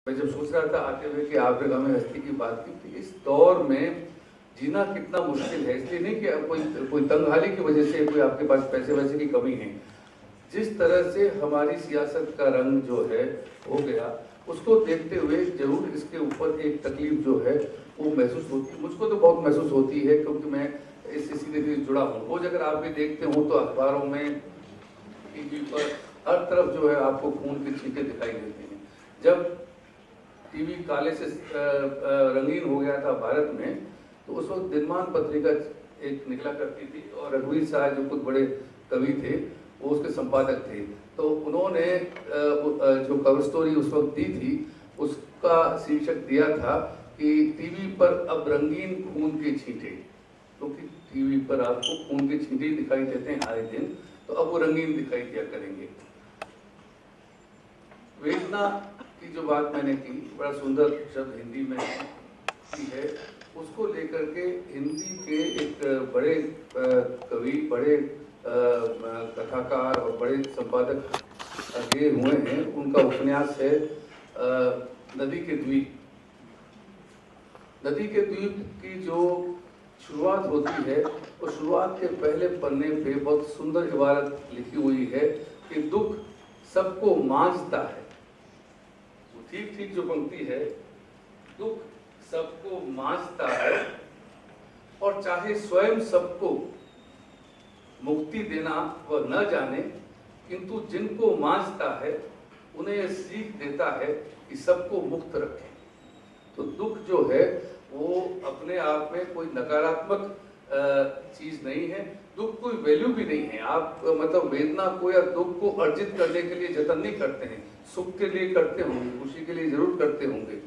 मैं जब सोच रहा था आते हुए कि आपने हमें हस्ती की बात की, कि इस दौर में जीना कितना मुश्किल है। इसलिए नहीं कि कोई तंगहाली की वजह से कोई आपके पास पैसे वैसे की कमी है। जिस तरह से हमारी सियासत का रंग जो है हो गया, उसको देखते हुए जरूर इसके ऊपर एक तकलीफ जो है वो महसूस होती है। मुझको तो बहुत महसूस होती है, क्योंकि मैं इससे सीधे सीधे जुड़ा हूँ। रोज अगर आप भी देखते हो तो अखबारों में, टीवी पर, हर तरफ जो है आपको खून के छींटे दिखाई देते हैं। जब टीवी काले से रंगीन हो गया था भारत में, तो उस वक्त दिनमान पत्रिका एक निकला करती थी, और रघुवीर साहब जो कुछ बड़े कवि थे वो उसके संपादक थे। तो उन्होंने जो कवर स्टोरी उस वक्त दी थी, उसका शीर्षक दिया था कि टीवी पर अब रंगीन खून के छींटे। क्योंकि टीवी पर आपको खून के छींटे दिखाई देते हैं आए दिन, तो अब वो रंगीन दिखाई दिया करेंगे। वेदना की जो बात मैंने की, बड़ा सुंदर शब्द हिंदी में की है, उसको लेकर के हिंदी के एक बड़े कवि, बड़े कथाकार और बड़े संपादक आगे हुए हैं। उनका उपन्यास है नदी के द्वीप। नदी के द्वीप की जो शुरुआत होती है, वो शुरुआत के पहले पन्ने पे बहुत सुंदर इबारत लिखी हुई है कि दुख सबको मांझता है। ठीक ठीक जो पंक्ति है, दुख सबको मांझता है, और चाहे स्वयं सबको मुक्ति देना वह न जाने, किंतु जिनको मांझता है उन्हें यह सीख देता है कि सबको मुक्त रखें। तो दुख जो है वो अपने आप में कोई नकारात्मक चीज नहीं है। दुख कोई वैल्यू भी नहीं है। आप मतलब वेदना को या दुख को अर्जित करने के लिए जतन नहीं करते हैं। सुख के लिए करते होंगे, खुशी के लिए जरूर करते होंगे,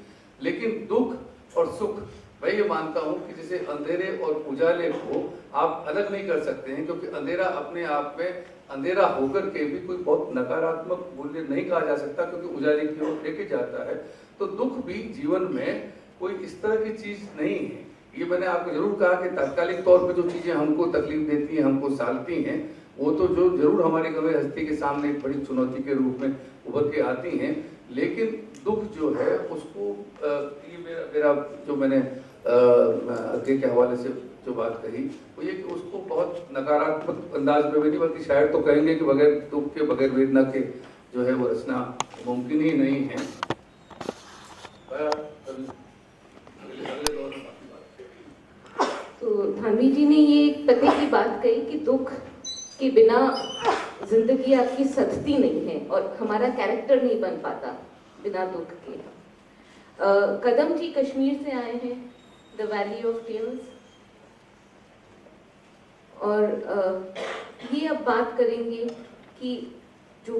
लेकिन दुख और सुख, मैं ये मानता हूं कि जैसे अंधेरे और उजाले को आप अलग नहीं कर सकते हैं, क्योंकि अंधेरा अपने आप में अंधेरा होकर के भी कोई बहुत नकारात्मक मूल्य नहीं कहा जा सकता, क्योंकि उजाले की ओर लेके जाता है। तो दुख भी जीवन में कोई इस तरह की चीज नहीं है। ये मैंने आपको जरूर कहा कि तात्कालिक तौर पे जो चीजें हमको तकलीफ देती हैं, हमको सालती हैं, वो तो जो जरूर हमारी गंभीर हस्ती के सामने एक बड़ी चुनौती के रूप में उभर के आती हैं। लेकिन दुख जो है उसको ये मेरा जो मैंने आगे के हवाले से जो बात कही, वो ये कि उसको बहुत नकारात्मक अंदाज में भी नहीं, बल्कि शायद तो कहेंगे कि बगैर दुख के, बगैर वेदना के जो है वो रचना मुमकिन ही नहीं है। तो धामी जी ने ये एक पते की बात कही कि दुख के बिना जिंदगी आपकी सधती नहीं है और हमारा कैरेक्टर नहीं बन पाता बिना दुख के। कदम जी कश्मीर से आए हैं, द वैली ऑफ टीयर्स, और ये अब बात करेंगे कि जो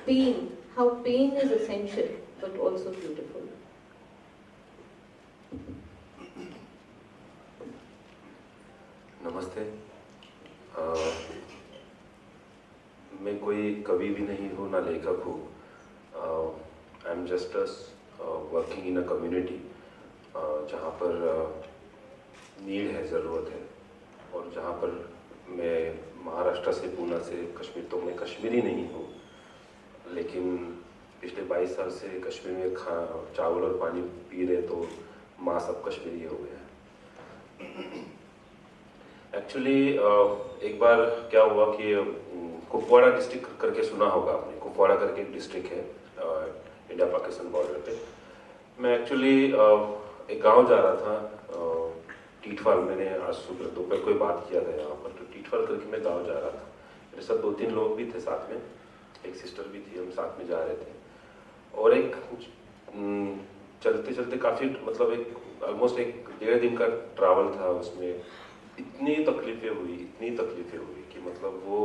pain, how pain is essential but also beautiful. नमस्ते। मैं कोई कवि भी नहीं हूँ, ना लेखक हूँ। I am just working in a community जहाँ पर नीड है, ज़रूरत है, और जहाँ पर मैं महाराष्ट्र से, पूना से कश्मीर, तो मैं कश्मीरी नहीं हूँ, लेकिन पिछले 22 साल से कश्मीर में चावल और पानी पी रहे, तो माँ सब कश्मीरी हो गया है। एक्चुअली एक बार क्या हुआ कि कुपवाड़ा डिस्ट्रिक्ट करके सुना होगा आपने, कुपवाड़ा करके एक डिस्ट्रिक्ट है इंडिया पाकिस्तान बॉर्डर पे। मैं एक्चुअली एक गांव जा रहा था, टीटवाल। मैंने आज सुबह दोपहर को बात किया था यहाँ पर, तो टीटवाल करके मैं गांव जा रहा था। मेरे साथ 2-3 लोग भी थे साथ में, एक सिस्टर भी थी, हम साथ में जा रहे थे। और एक चलते चलते काफ़ी, मतलब एक ऑलमोस्ट 1-1.5 दिन का ट्रैवल था। उसमें इतनी तकलीफें हुई कि मतलब वो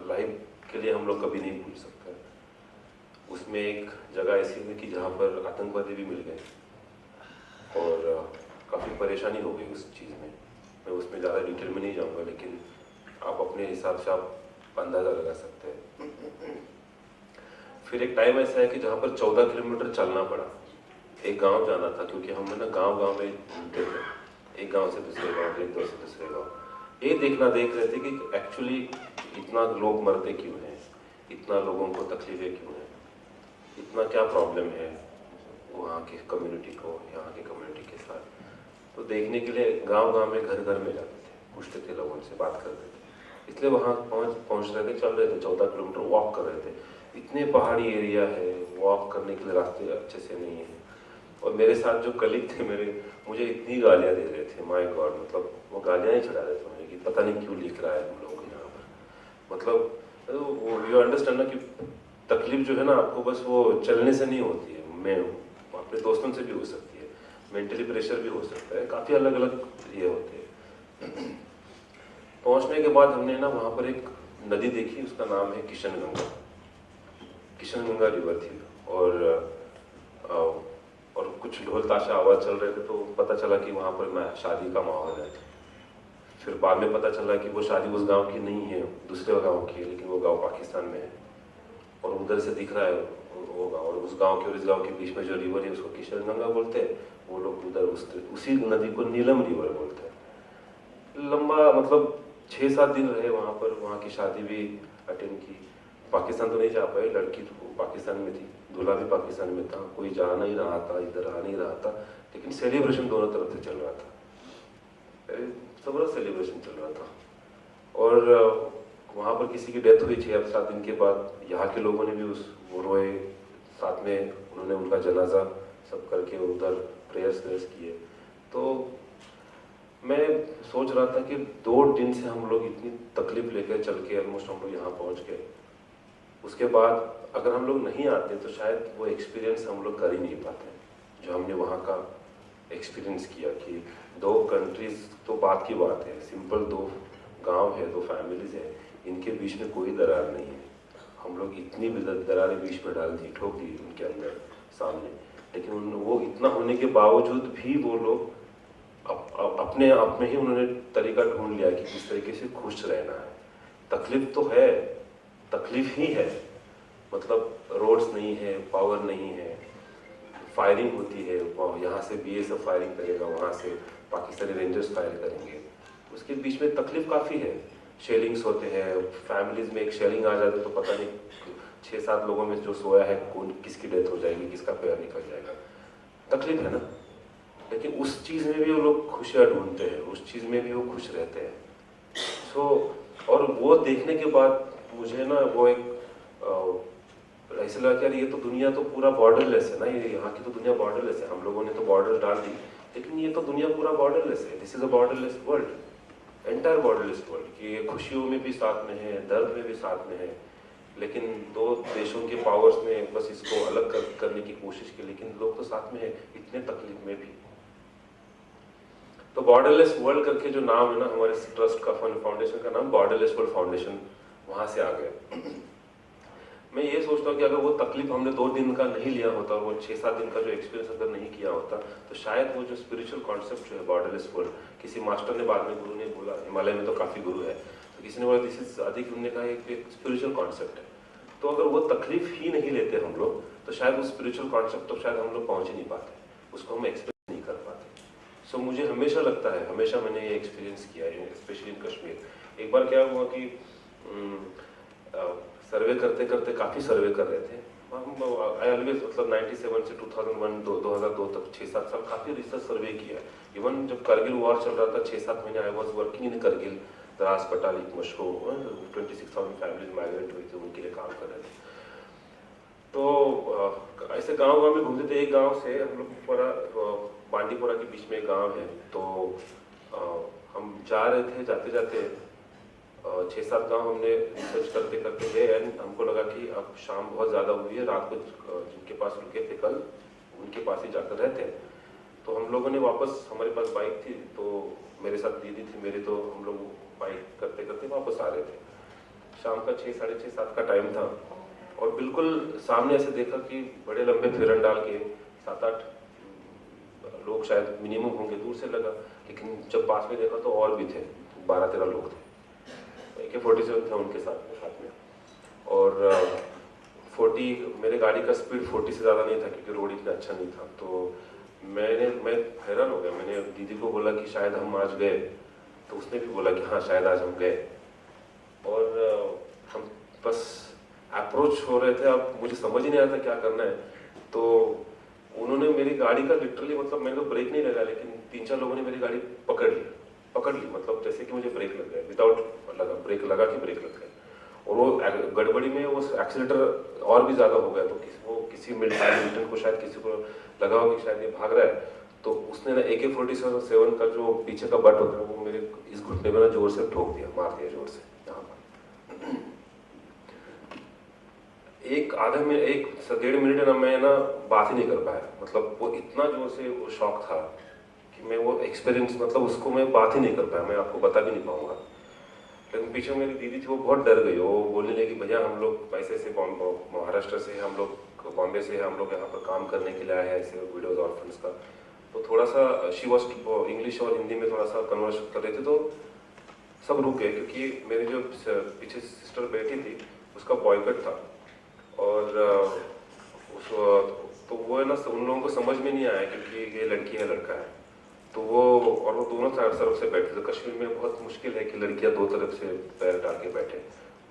लाइफ के लिए हम लोग कभी नहीं भूल सकते। उसमें एक जगह ऐसी हुई कि जहाँ पर आतंकवादी भी मिल गए और काफ़ी परेशानी हो गई उस चीज़ में। मैं उसमें ज़्यादा डिटेल में नहीं जाऊँगा, लेकिन आप अपने हिसाब से आप अंदाज़ा लगा सकते हैं। फिर एक टाइम ऐसा है कि जहाँ पर 14 किलोमीटर चलना पड़ा, एक गांव जाना था, क्योंकि हम ना गांव में घूमते थे, एक गांव से दूसरे गांव, एक गांव से दूसरे गांव। ये देख रहे थे कि एक्चुअली इतना लोग मरते क्यों हैं, इतना लोगों को तकलीफें क्यों हैं, इतना क्या प्रॉब्लम है। वहाँ की कम्युनिटी को, यहाँ की कम्युनिटी के साथ। तो देखने के लिए गांव-गांव में, घर-घर में जाते थे, पूछते थे लोगों से, बात करते थे। इसलिए वहाँ पहुँच रहे थे, चल रहे थे, 14 किलोमीटर वॉक कर रहे थे। इतने पहाड़ी एरिया है, वॉक करने के लिए रास्ते अच्छे से नहीं है। और मेरे साथ जो कलीग थे मेरे, मुझे इतनी गालियाँ दे रहे थे, माय गॉड, मतलब वो गालियाँ ही चढ़ा रहे थे मुझे कि पता नहीं क्यों लिख रहा है तुम लोग यहाँ पर। मतलब यू अंडरस्टैंड ना कि तकलीफ जो है ना आपको बस वो चलने से नहीं होती है, मैं अपने दोस्तों से भी हो सकती है, मेंटली प्रेशर भी हो सकता है, काफ़ी अलग अलग ये होते हैं। पहुँचने के बाद हमने ना वहाँ पर एक नदी देखी, उसका नाम है किशनगंगा। किशनगंगा रिवर थी और कुछ ढोल ताशा आवाज़ चल रहे थे, तो पता चला कि वहाँ पर शादी का माहौल है। फिर बाद में पता चला कि वो शादी उस गांव की नहीं है, दूसरे गांव की है, लेकिन वो गांव पाकिस्तान में है और उधर से दिख रहा है वो गांव, और उस गांव के और इस गांव के बीच में जो रिवर है उसको किशनगंगा बोलते हैं, वो लोग उधर उसी नदी को नीलम रिवर बोलते हैं। लंबा मतलब 6-7 दिन रहे वहाँ पर, वहाँ की शादी भी अटेंड की। पाकिस्तान तो नहीं जा पाए, लड़की तो पाकिस्तान में थी, दूल्हा भी पाकिस्तान में था, कोई जा नहीं रहा था, इधर आ नहीं रहा था, लेकिन सेलिब्रेशन दोनों तरफ से चल रहा था, सब बड़ा सेलिब्रेशन चल रहा था। और वहाँ पर किसी की डेथ हुई 6-7 दिन के बाद, यहाँ के लोगों ने भी वो रोए साथ में, उन्होंने उनका जनाजा सब करके उधर प्रेयर्स किए। तो मैं सोच रहा था कि 2 दिन से हम लोग इतनी तकलीफ लेकर चल के ऑलमोस्ट हम लोग यहाँ पहुँच गए, उसके बाद अगर हम लोग नहीं आते तो शायद वो एक्सपीरियंस हम लोग कर ही नहीं पाते जो हमने वहाँ का एक्सपीरियंस किया। कि 2 कंट्रीज तो बात की बात है, सिंपल 2 गांव है, 2 फैमिलीज है, इनके बीच में कोई दरार नहीं है, हम लोग इतनी दरारें बीच में डाल दी, ठोक दी उनके अंदर सामने, लेकिन वो इतना होने के बावजूद भी वो लोग अपने आप में ही उन्होंने तरीका ढूंढ लिया कि किस तरीके से खुश रहना है। तकलीफ तो है, तकलीफ ही है, मतलब रोड्स नहीं है, पावर नहीं है, फायरिंग होती है, यहाँ से BSF फायरिंग करेगा, वहाँ से पाकिस्तानी रेंजर्स फायर करेंगे, उसके बीच में तकलीफ काफ़ी है। शेलिंग्स होते हैं, फैमिलीज में एक शेलिंग आ जाती है तो पता नहीं 6-7 लोगों में जो सोया है कौन किसकी डेथ हो जाएगी, किसका पैर निकल जाएगा, तकलीफ है ना। लेकिन उस चीज़ में भी वो लोग खुशियाँ ढूंढते हैं, उस चीज़ में भी वो खुश रहते हैं। और वो देखने के बाद मुझे ना वो एक ऐसा लगा कि यार ये तो दुनिया तो पूरा बॉर्डरलेस है ना, ये यहाँ की तो दुनिया बॉर्डरलेस है, हम लोगों ने तो बॉर्डर डाल दी, लेकिन ये तो दुनिया पूरा बॉर्डरलेस है। This is a borderless world, entire borderless world, कि ये खुशियों में भी साथ में है, दर्द में भी साथ में है, लेकिन 2 देशों के पावर्स ने बस इसको अलग करने की कोशिश की, लेकिन लोग तो साथ में है इतने तकलीफ में भी। तो बॉर्डरलेस वर्ल्ड करके जो नाम है ना हमारे ट्रस्ट का, फाउंडेशन का नाम बॉर्डरलेस वर्ल्ड फाउंडेशन, वहां से आ गया। मैं ये सोचता हूँ कि अगर वो तकलीफ हमने 2 दिन का नहीं लिया होता, वो 6-7 दिन का जो एक्सपीरियंस अगर नहीं किया होता, तो शायद वो जो स्पिरिचुअल कॉन्सेप्ट जो है बॉर्डरलेस वर्ल्ड, किसी मास्टर ने बाद में, गुरु ने बोला, हिमालय में तो काफ़ी गुरु है, तो किसी ने बोला दिस इज अधिक, उन्होंने कहा एक स्पिरिचुअल कॉन्सेप्ट है। तो अगर वो तकलीफ ही नहीं लेते हम लोग, तो शायद वो स्पिरिचुअल कॉन्सेप्ट तो शायद हम लोग पहुँच ही नहीं पाते, उसको हम एक्सपीरियंस नहीं कर पाते। सो मुझे हमेशा लगता है, हमेशा मैंने ये एक्सपीरियंस किया है, स्पेशली इन कश्मीर। एक बार क्या हुआ कि सर्वे करते करते, काफ़ी सर्वे कर रहे थे आई ऑलवेज, मतलब 97 से 2001 2002 तक 6-7 साल काफ़ी रिसर्च सर्वे किया है। इवन जब करगिल वॉर चल रहा था 6-7 महीने I was working in Kargil, Dras पटाल, एक मशहूर 26,000 फैमिलीज माइग्रेट हुई थी, उनके लिए काम कर रहे थे। तो ऐसे गांव में घूमते थे। एक गांव से हम लोग बांडीपुरा के बीच में एक गांव है, तो हम जा रहे थे, जाते जाते 6-7 गांव हमने रिसर्च करते करते गए, एंड हमको लगा कि अब शाम बहुत ज़्यादा हुई है, रात को जिनके पास रुके थे कल उनके पास ही जाकर रहते हैं। तो हम लोगों ने वापस, हमारे पास बाइक थी, तो मेरे साथ दीदी थी मेरी, तो हम लोग बाइक करते करते वापस आ रहे थे। शाम का 6, साढ़े 6, 7 का टाइम था, और बिल्कुल सामने ऐसे देखा कि बड़े लंबे फिरन डाल के 7-8 लोग शायद मिनिमम होंगे, दूर से लगा, लेकिन जब पास में देखा तो और भी थे, 12-13 लोग थे। AK-47 था उनके साथ में, और 40, मेरे गाड़ी का स्पीड 40 से ज़्यादा नहीं था क्योंकि रोड इतना अच्छा नहीं था। तो मैं हैरान हो गया, मैंने दीदी को बोला कि शायद हम आज गए, तो उसने भी बोला कि हाँ शायद आज हम गए। और हम बस अप्रोच हो रहे थे, अब मुझे समझ ही नहीं आता क्या करना है, तो उन्होंने मेरी गाड़ी का लिटरली मतलब मैंने तो ब्रेक नहीं लगा, लेकिन 3-4 लोगों ने मेरी गाड़ी पकड़ ली, मतलब जैसे कि मुझे ब्रेक लग गया, विदाउट लगा ब्रेक लगा कि ब्रेक लग गया। और वो गड़बड़ी में वो एक्सीलेटर और भी ज़्यादा हो गया, तो किसी मिलिटेंट को शायद किसी को लगा हो कि शायद ये भाग रहा है, तो उसने ना AK-47 का जो पीछे का बट होता है वो मेरे इस घुटने में ना जोर से ठोक दिया, मार दिया जोर से यहाँ पर। एक 1.5 मिनट ना मैं ना बात ही नहीं कर पाया, मतलब वो इतना जोर से वो शॉक था कि मैं वो एक्सपीरियंस मतलब उसको मैं बात ही नहीं कर पाया, मैं आपको बता भी नहीं पाऊंगा। लेकिन पीछे मेरी दीदी थी, वो बहुत डर गई, वो बोलने लगी भैया हम लोग ऐसे से महाराष्ट्र से, हम लोग बॉम्बे से, हम लोग यहाँ पर काम करने के लिए आए हैं ऐसे विडोज ऑर्फन्स का। तो थोड़ा सा शी वॉज इंग्लिश और हिंदी में थोड़ा सा कन्वर्सेशन कर रहे थे, तो सब रुक गए क्योंकि मेरी जो पीछे सिस्टर बैठी थी उसका बॉयकट था, और तो वो है ना उन लोगों को समझ में नहीं आया क्योंकि ये लड़की है लड़का है, तो वो दोनों तरफ से बैठे थे। कश्मीर में बहुत मुश्किल है कि लड़कियां दो तरफ से पैर डाल के बैठे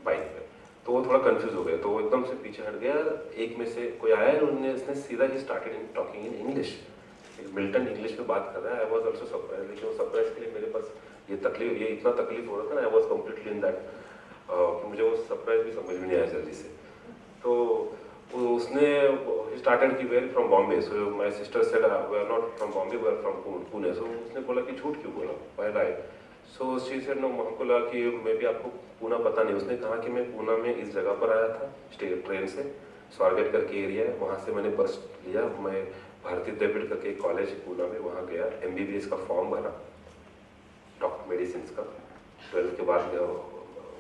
बाइक पे, तो वो थोड़ा कंफ्यूज हो गया, तो वो एकदम से पीछे हट गया। एक में से कोई आया है, उसने सीधा he started talking in English, Milton English में बात कर रहा है। आई वॉज ऑल्सो सरप्राइज, लेकिन वो सरप्राइज के लिए मेरे पास ये इतना तकलीफ हो रहा था ना, I was completely in that, मुझे वो सरप्राइज भी समझ में नहीं आया जल्दी से। तो उसने स्टार्टेड की where from Bombay, so my sister said we are not from Bombay, we are from Pune. सो उसने बोला कि झूठ क्यों बोला, why lie? So she said no, हमको लगा कि मैं भी आपको पूना पता नहीं। उसने कहा कि मैं पूना में इस जगह पर आया था ट्रेन से, स्वारगेट करके एरिया है, वहाँ से मैंने पर्स लिया, मैं भारतीय विद्यापीठ करके एक कॉलेज पूना में, वहाँ गया, MBBS का फॉर्म भरा, डॉक्टर मेडिसिन का, 12th के बाद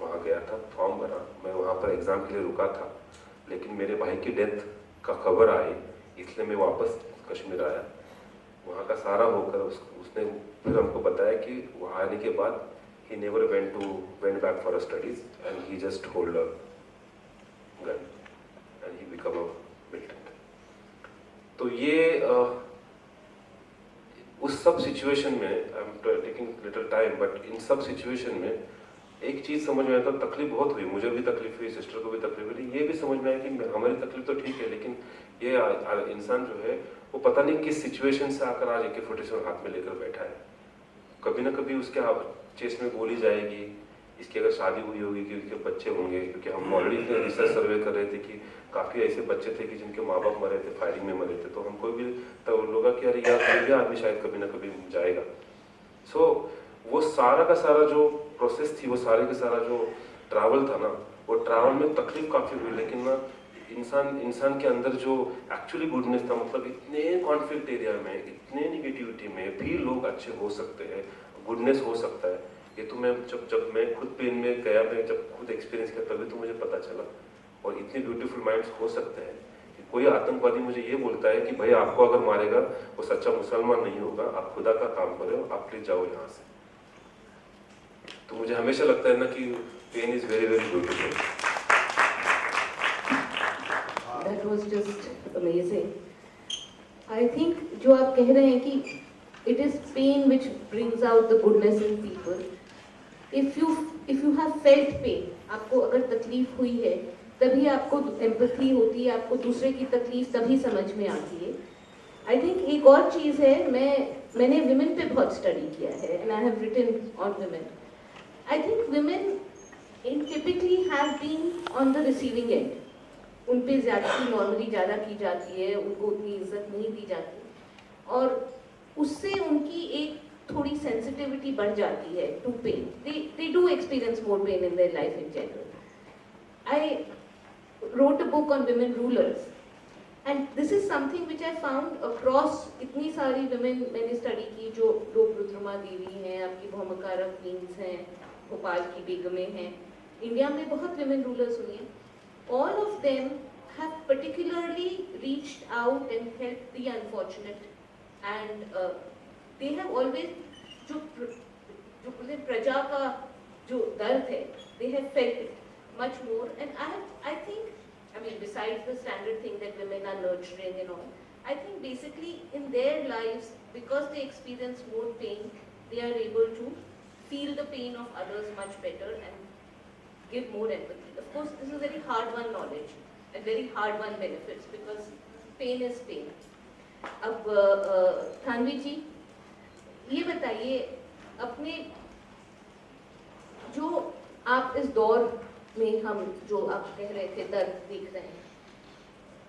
वहाँ गया था, फॉर्म भरा, मैं वहाँ पर एग्ज़ाम के लिए रुका था, लेकिन मेरे भाई की डेथ का खबर आई, इसलिए मैं वापस कश्मीर आया। वहाँ का सारा होकर उसने फिर हमको बताया कि वहाँ आने के बाद he never went back for studies and he just hold a gun and he become a militant. तो ये उस सब सिचुएशन में, I am taking little time, but in सब सिचुएशन में एक चीज समझ में आया था, तकलीफ बहुत हुई, मुझे भी तकलीफ हुई, सिस्टर को भी तकलीफ हुई, ये भी समझ में आया कि हमारी तकलीफ तो ठीक है, लेकिन ये इंसान जो है वो पता नहीं किस सिचुएशन से आकर आज AK-47 हाथ में लेकर बैठा है। कभी ना कभी उसके चेस्ट में गोली जाएगी, इसकी अगर शादी हुई होगी कि उसके बच्चे होंगे, क्योंकि हम ऑलरेडी इतने रिसर्च सर्वे कर रहे थे कि काफ़ी ऐसे बच्चे थे कि जिनके माँ बाप मरे थे, फायरिंग में मरे थे, तो हमको भी तब लगा कि अरे यार ये आदमी शायद कभी ना कभी जाएगा। सो वो सारा का सारा जो प्रोसेस थी, वो सारे का सारा जो ट्रैवल था ना, वो ट्रैवल में तकलीफ काफ़ी हुई, लेकिन ना इंसान के अंदर जो एक्चुअली गुडनेस था, मतलब इतने कॉन्फ्लिक्ट एरिया में, इतने निगेटिविटी में भी लोग अच्छे हो सकते हैं, गुडनेस हो सकता है। ये तो मैं जब मैं खुद पेन में गया, मैं जब खुद एक्सपीरियंस किया, तभी तो मुझे पता चला। और इतने ब्यूटीफुल माइंड्स हो सकते हैं कि कोई आतंकवादी मुझे ये बोलता है कि भाई आपको अगर मारेगा वो सच्चा मुसलमान नहीं होगा, आप खुदा का काम करो, आप प्लीज जाओ यहाँ से। तो मुझे हमेशा लगता है ना कि pain is very very beautiful. That was just amazing. I think जो आप कह रहे हैं कि it is pain which brings out the goodness in people. If you have felt pain, आपको अगर तकलीफ हुई है, तभी आपको एम्पैथी होती है, आपको दूसरे की तकलीफ तभी समझ में आती है। I think एक और चीज़ है, मैंने women पे बहुत स्टडी किया है, and I have written on women. I think women typically have been on the receiving end. उन पे ज़्यादती नॉर्मली ज़्यादा की जाती है, उनको उतनी इज्जत नहीं दी जाती, और उससे उनकी एक थोड़ी सेंसिटिविटी बढ़ जाती है to pain. They do experience more pain in their life in general. I wrote a book on women rulers, and this is something which I found across इतनी सारी women मैंने स्टडी की, जो लोग रुद्रमा देवी हैं, आपकी भौमिकारा क्वींस हैं, भोपाल की बेगमें हैं, इंडिया में बहुत women rulers हुई हैं. All of them have particularly reached out and helped the unfortunate, and they have always जो प्रजा का जो दर्द है, they have felt it much more. And I think, I mean, besides the standard thing that women are nurturing and all, I think basically in their lives, because they experience more pain, they are able to feel the pain of others much better and give more empathy. Of course, this is very hard-won knowledge and very hard-won benefits, because pain is pain. अब थानवी जी ये बताइए, अपने जो आप इस दौर में, हम जो आप कह रहे थे दर्द देख रहे हैं,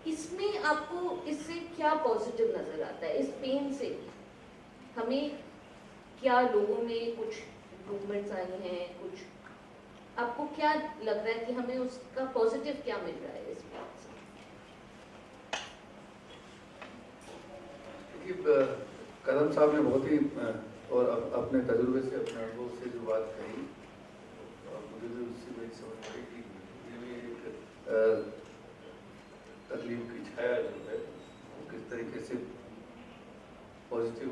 इसमें आपको इससे क्या पॉजिटिव नजर आता है? इस पेन से हमें क्या लोगों में कुछ इम्प्रूवमेंट्स आई हैं, कुछ आपको क्या लग रहा है कि हमें उसका पॉजिटिव क्या मिल रहा है इस बात से? कदम साहब ने बहुत ही और अपने तजुर्बे से, अपने अनुभव से जो बात कही, और मुझे भी उससे मेरी समझ पड़ी कि ये भी एक तकलीफ की छाया जो है वो किस तरीके से पॉजिटिव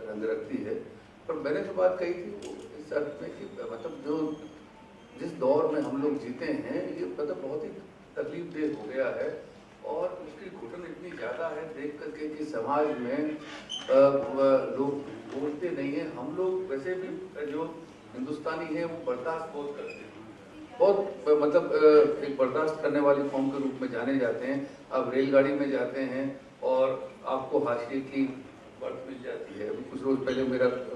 रंग रखती है। पर मैंने जो बात कही थी वो इस अर्थ में कि मतलब जो जिस दौर में हम लोग जीते हैं ये मतलब बहुत ही तकलीफ देह हो गया है, और उसकी घुटन इतनी ज़्यादा है देख करके कि समाज में लोग बोलते नहीं हैं। हम लोग वैसे भी जो हिंदुस्तानी है वो बर्दाश्त बहुत करते हैं, बहुत मतलब एक बर्दाश्त करने वाली कौम के रूप में जाने जाते हैं। आप रेलगाड़ी में जाते हैं और आपको हाशिए की बर्थ मिल जाती है। अभी कुछ रोज़ पहले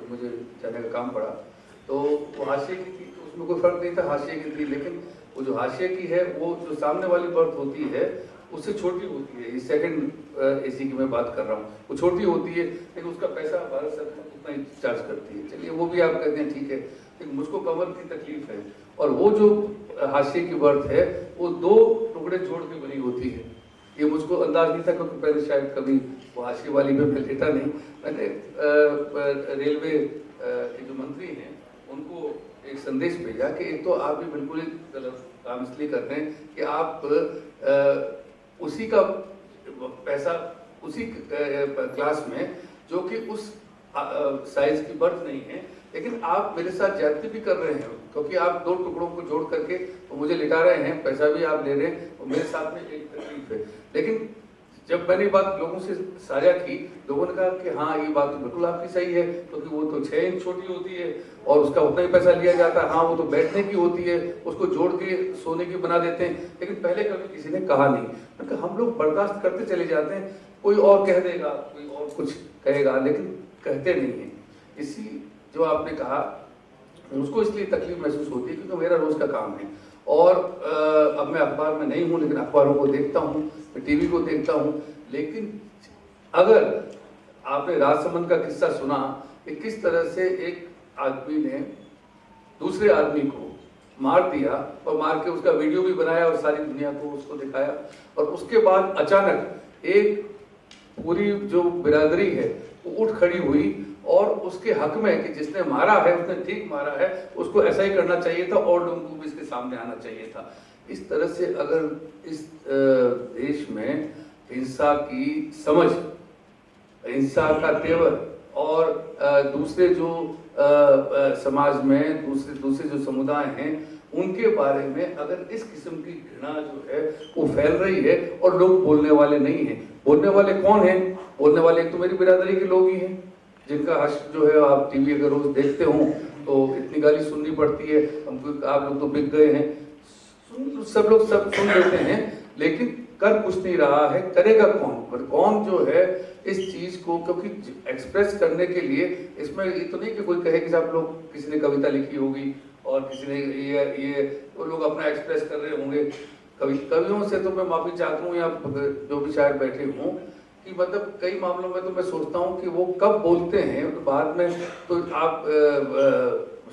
मुझे जाने का काम पड़ा, तो वो हाशिए की थी, तो उसमें कोई फ़र्क नहीं था, हाशिए की थी। लेकिन वो जो हाशिए की है वो जो सामने वाली बर्थ होती है उससे छोटी होती है। ये सेकंड एसी की मैं बात कर रहा हूँ, वो छोटी होती है, लेकिन उसका पैसा भारत सरकार उतना ही चार्ज करती है। चलिए वो भी आप कहते हैं ठीक है, लेकिन मुझको कमर की तकलीफ है, और वो जो हाशिए की बर्थ है वो 2 टुकड़े जोड़ के बनी होती है। ये मुझको अंदाज नहीं था, क्योंकि पहले शायद कभी वो हाशिए वाली में मैं लेटा नहीं। मैंने रेलवे के जो मंत्री हैं उनको एक संदेश भेजा कि एक तो आप भी बिल्कुल ही गलत काम इसलिए करते हैं कि आप उसी का पैसा उसी क्लास में जो कि उस साइज की बर्थ नहीं है, लेकिन आप मेरे साथ ज्यादती भी कर रहे हैं, क्योंकि आप 2 टुकड़ों को जोड़ करके तो मुझे लिटा रहे हैं, पैसा भी आप ले रहे हैं, और मेरे साथ में एक तकलीफ है। लेकिन जब मैंने बात लोगों से साझा की, लोगों ने कहा कि हाँ ये बात तो बिल्कुल आपकी सही है, क्योंकि वो तो 6 इंच छोटी होती है और उसका उतना ही पैसा लिया जाता है। हाँ वो तो बैठने की होती है, उसको जोड़ के सोने की बना देते हैं, लेकिन पहले कभी किसी ने कहा नहीं। क्योंकि हम लोग बर्दाश्त करते चले जाते हैं, कोई और कह देगा, कोई और कुछ कहेगा, लेकिन कहते नहीं है। इसी जो आपने कहा मुझको इसलिए तकलीफ महसूस होती है क्योंकि मेरा रोज का काम है, और अब मैं अखबार में नहीं हूँ, लेकिन अखबारों को देखता हूँ, मैं टीवी को देखता हूँ। लेकिन अगर आपने राजसमंद का किस्सा सुना कि किस तरह से एक आदमी ने दूसरे आदमी को मार दिया, और मार के उसका वीडियो भी बनाया और सारी दुनिया को उसको दिखाया, और उसके बाद अचानक एक पूरी जो बिरादरी है वो उठ खड़ी हुई और उसके हक में कि जिसने मारा है उसने ठीक मारा है, उसको ऐसा ही करना चाहिए था और लोगों को भी इसके सामने आना चाहिए था। इस तरह से अगर इस देश में हिंसा की समझ, हिंसा का तेवर, और दूसरे जो समाज में दूसरे जो समुदाय हैं उनके बारे में अगर इस किस्म की घृणा जो है वो फैल रही है और लोग बोलने वाले नहीं हैं। बोलने वाले कौन हैं? बोलने वाले एक तो मेरी बिरादरी के लोग ही हैं, जिनका हश्र जो है आप टीवी अगर रोज देखते हो तो इतनी गाली सुननी पड़ती है। हमको आप लोग तो बिक गए हैं, सब लोग सब सुन लेते हैं, लेकिन कर कुछ नहीं रहा है। करेगा कौन? पर कौन जो है इस चीज को, क्योंकि एक्सप्रेस करने के लिए इसमें ये तो नहीं कि कोई कहे कि आप लोग किसी ने कविता लिखी होगी और किसी ने ये वो लोग अपना एक्सप्रेस कर रहे होंगे। कवियों से तो मैं माफी चाहता हूँ, या जो भी शायर बैठे हों, कि मतलब कई मामलों में तो मैं सोचता हूँ कि वो कब बोलते हैं तो बाद में तो आप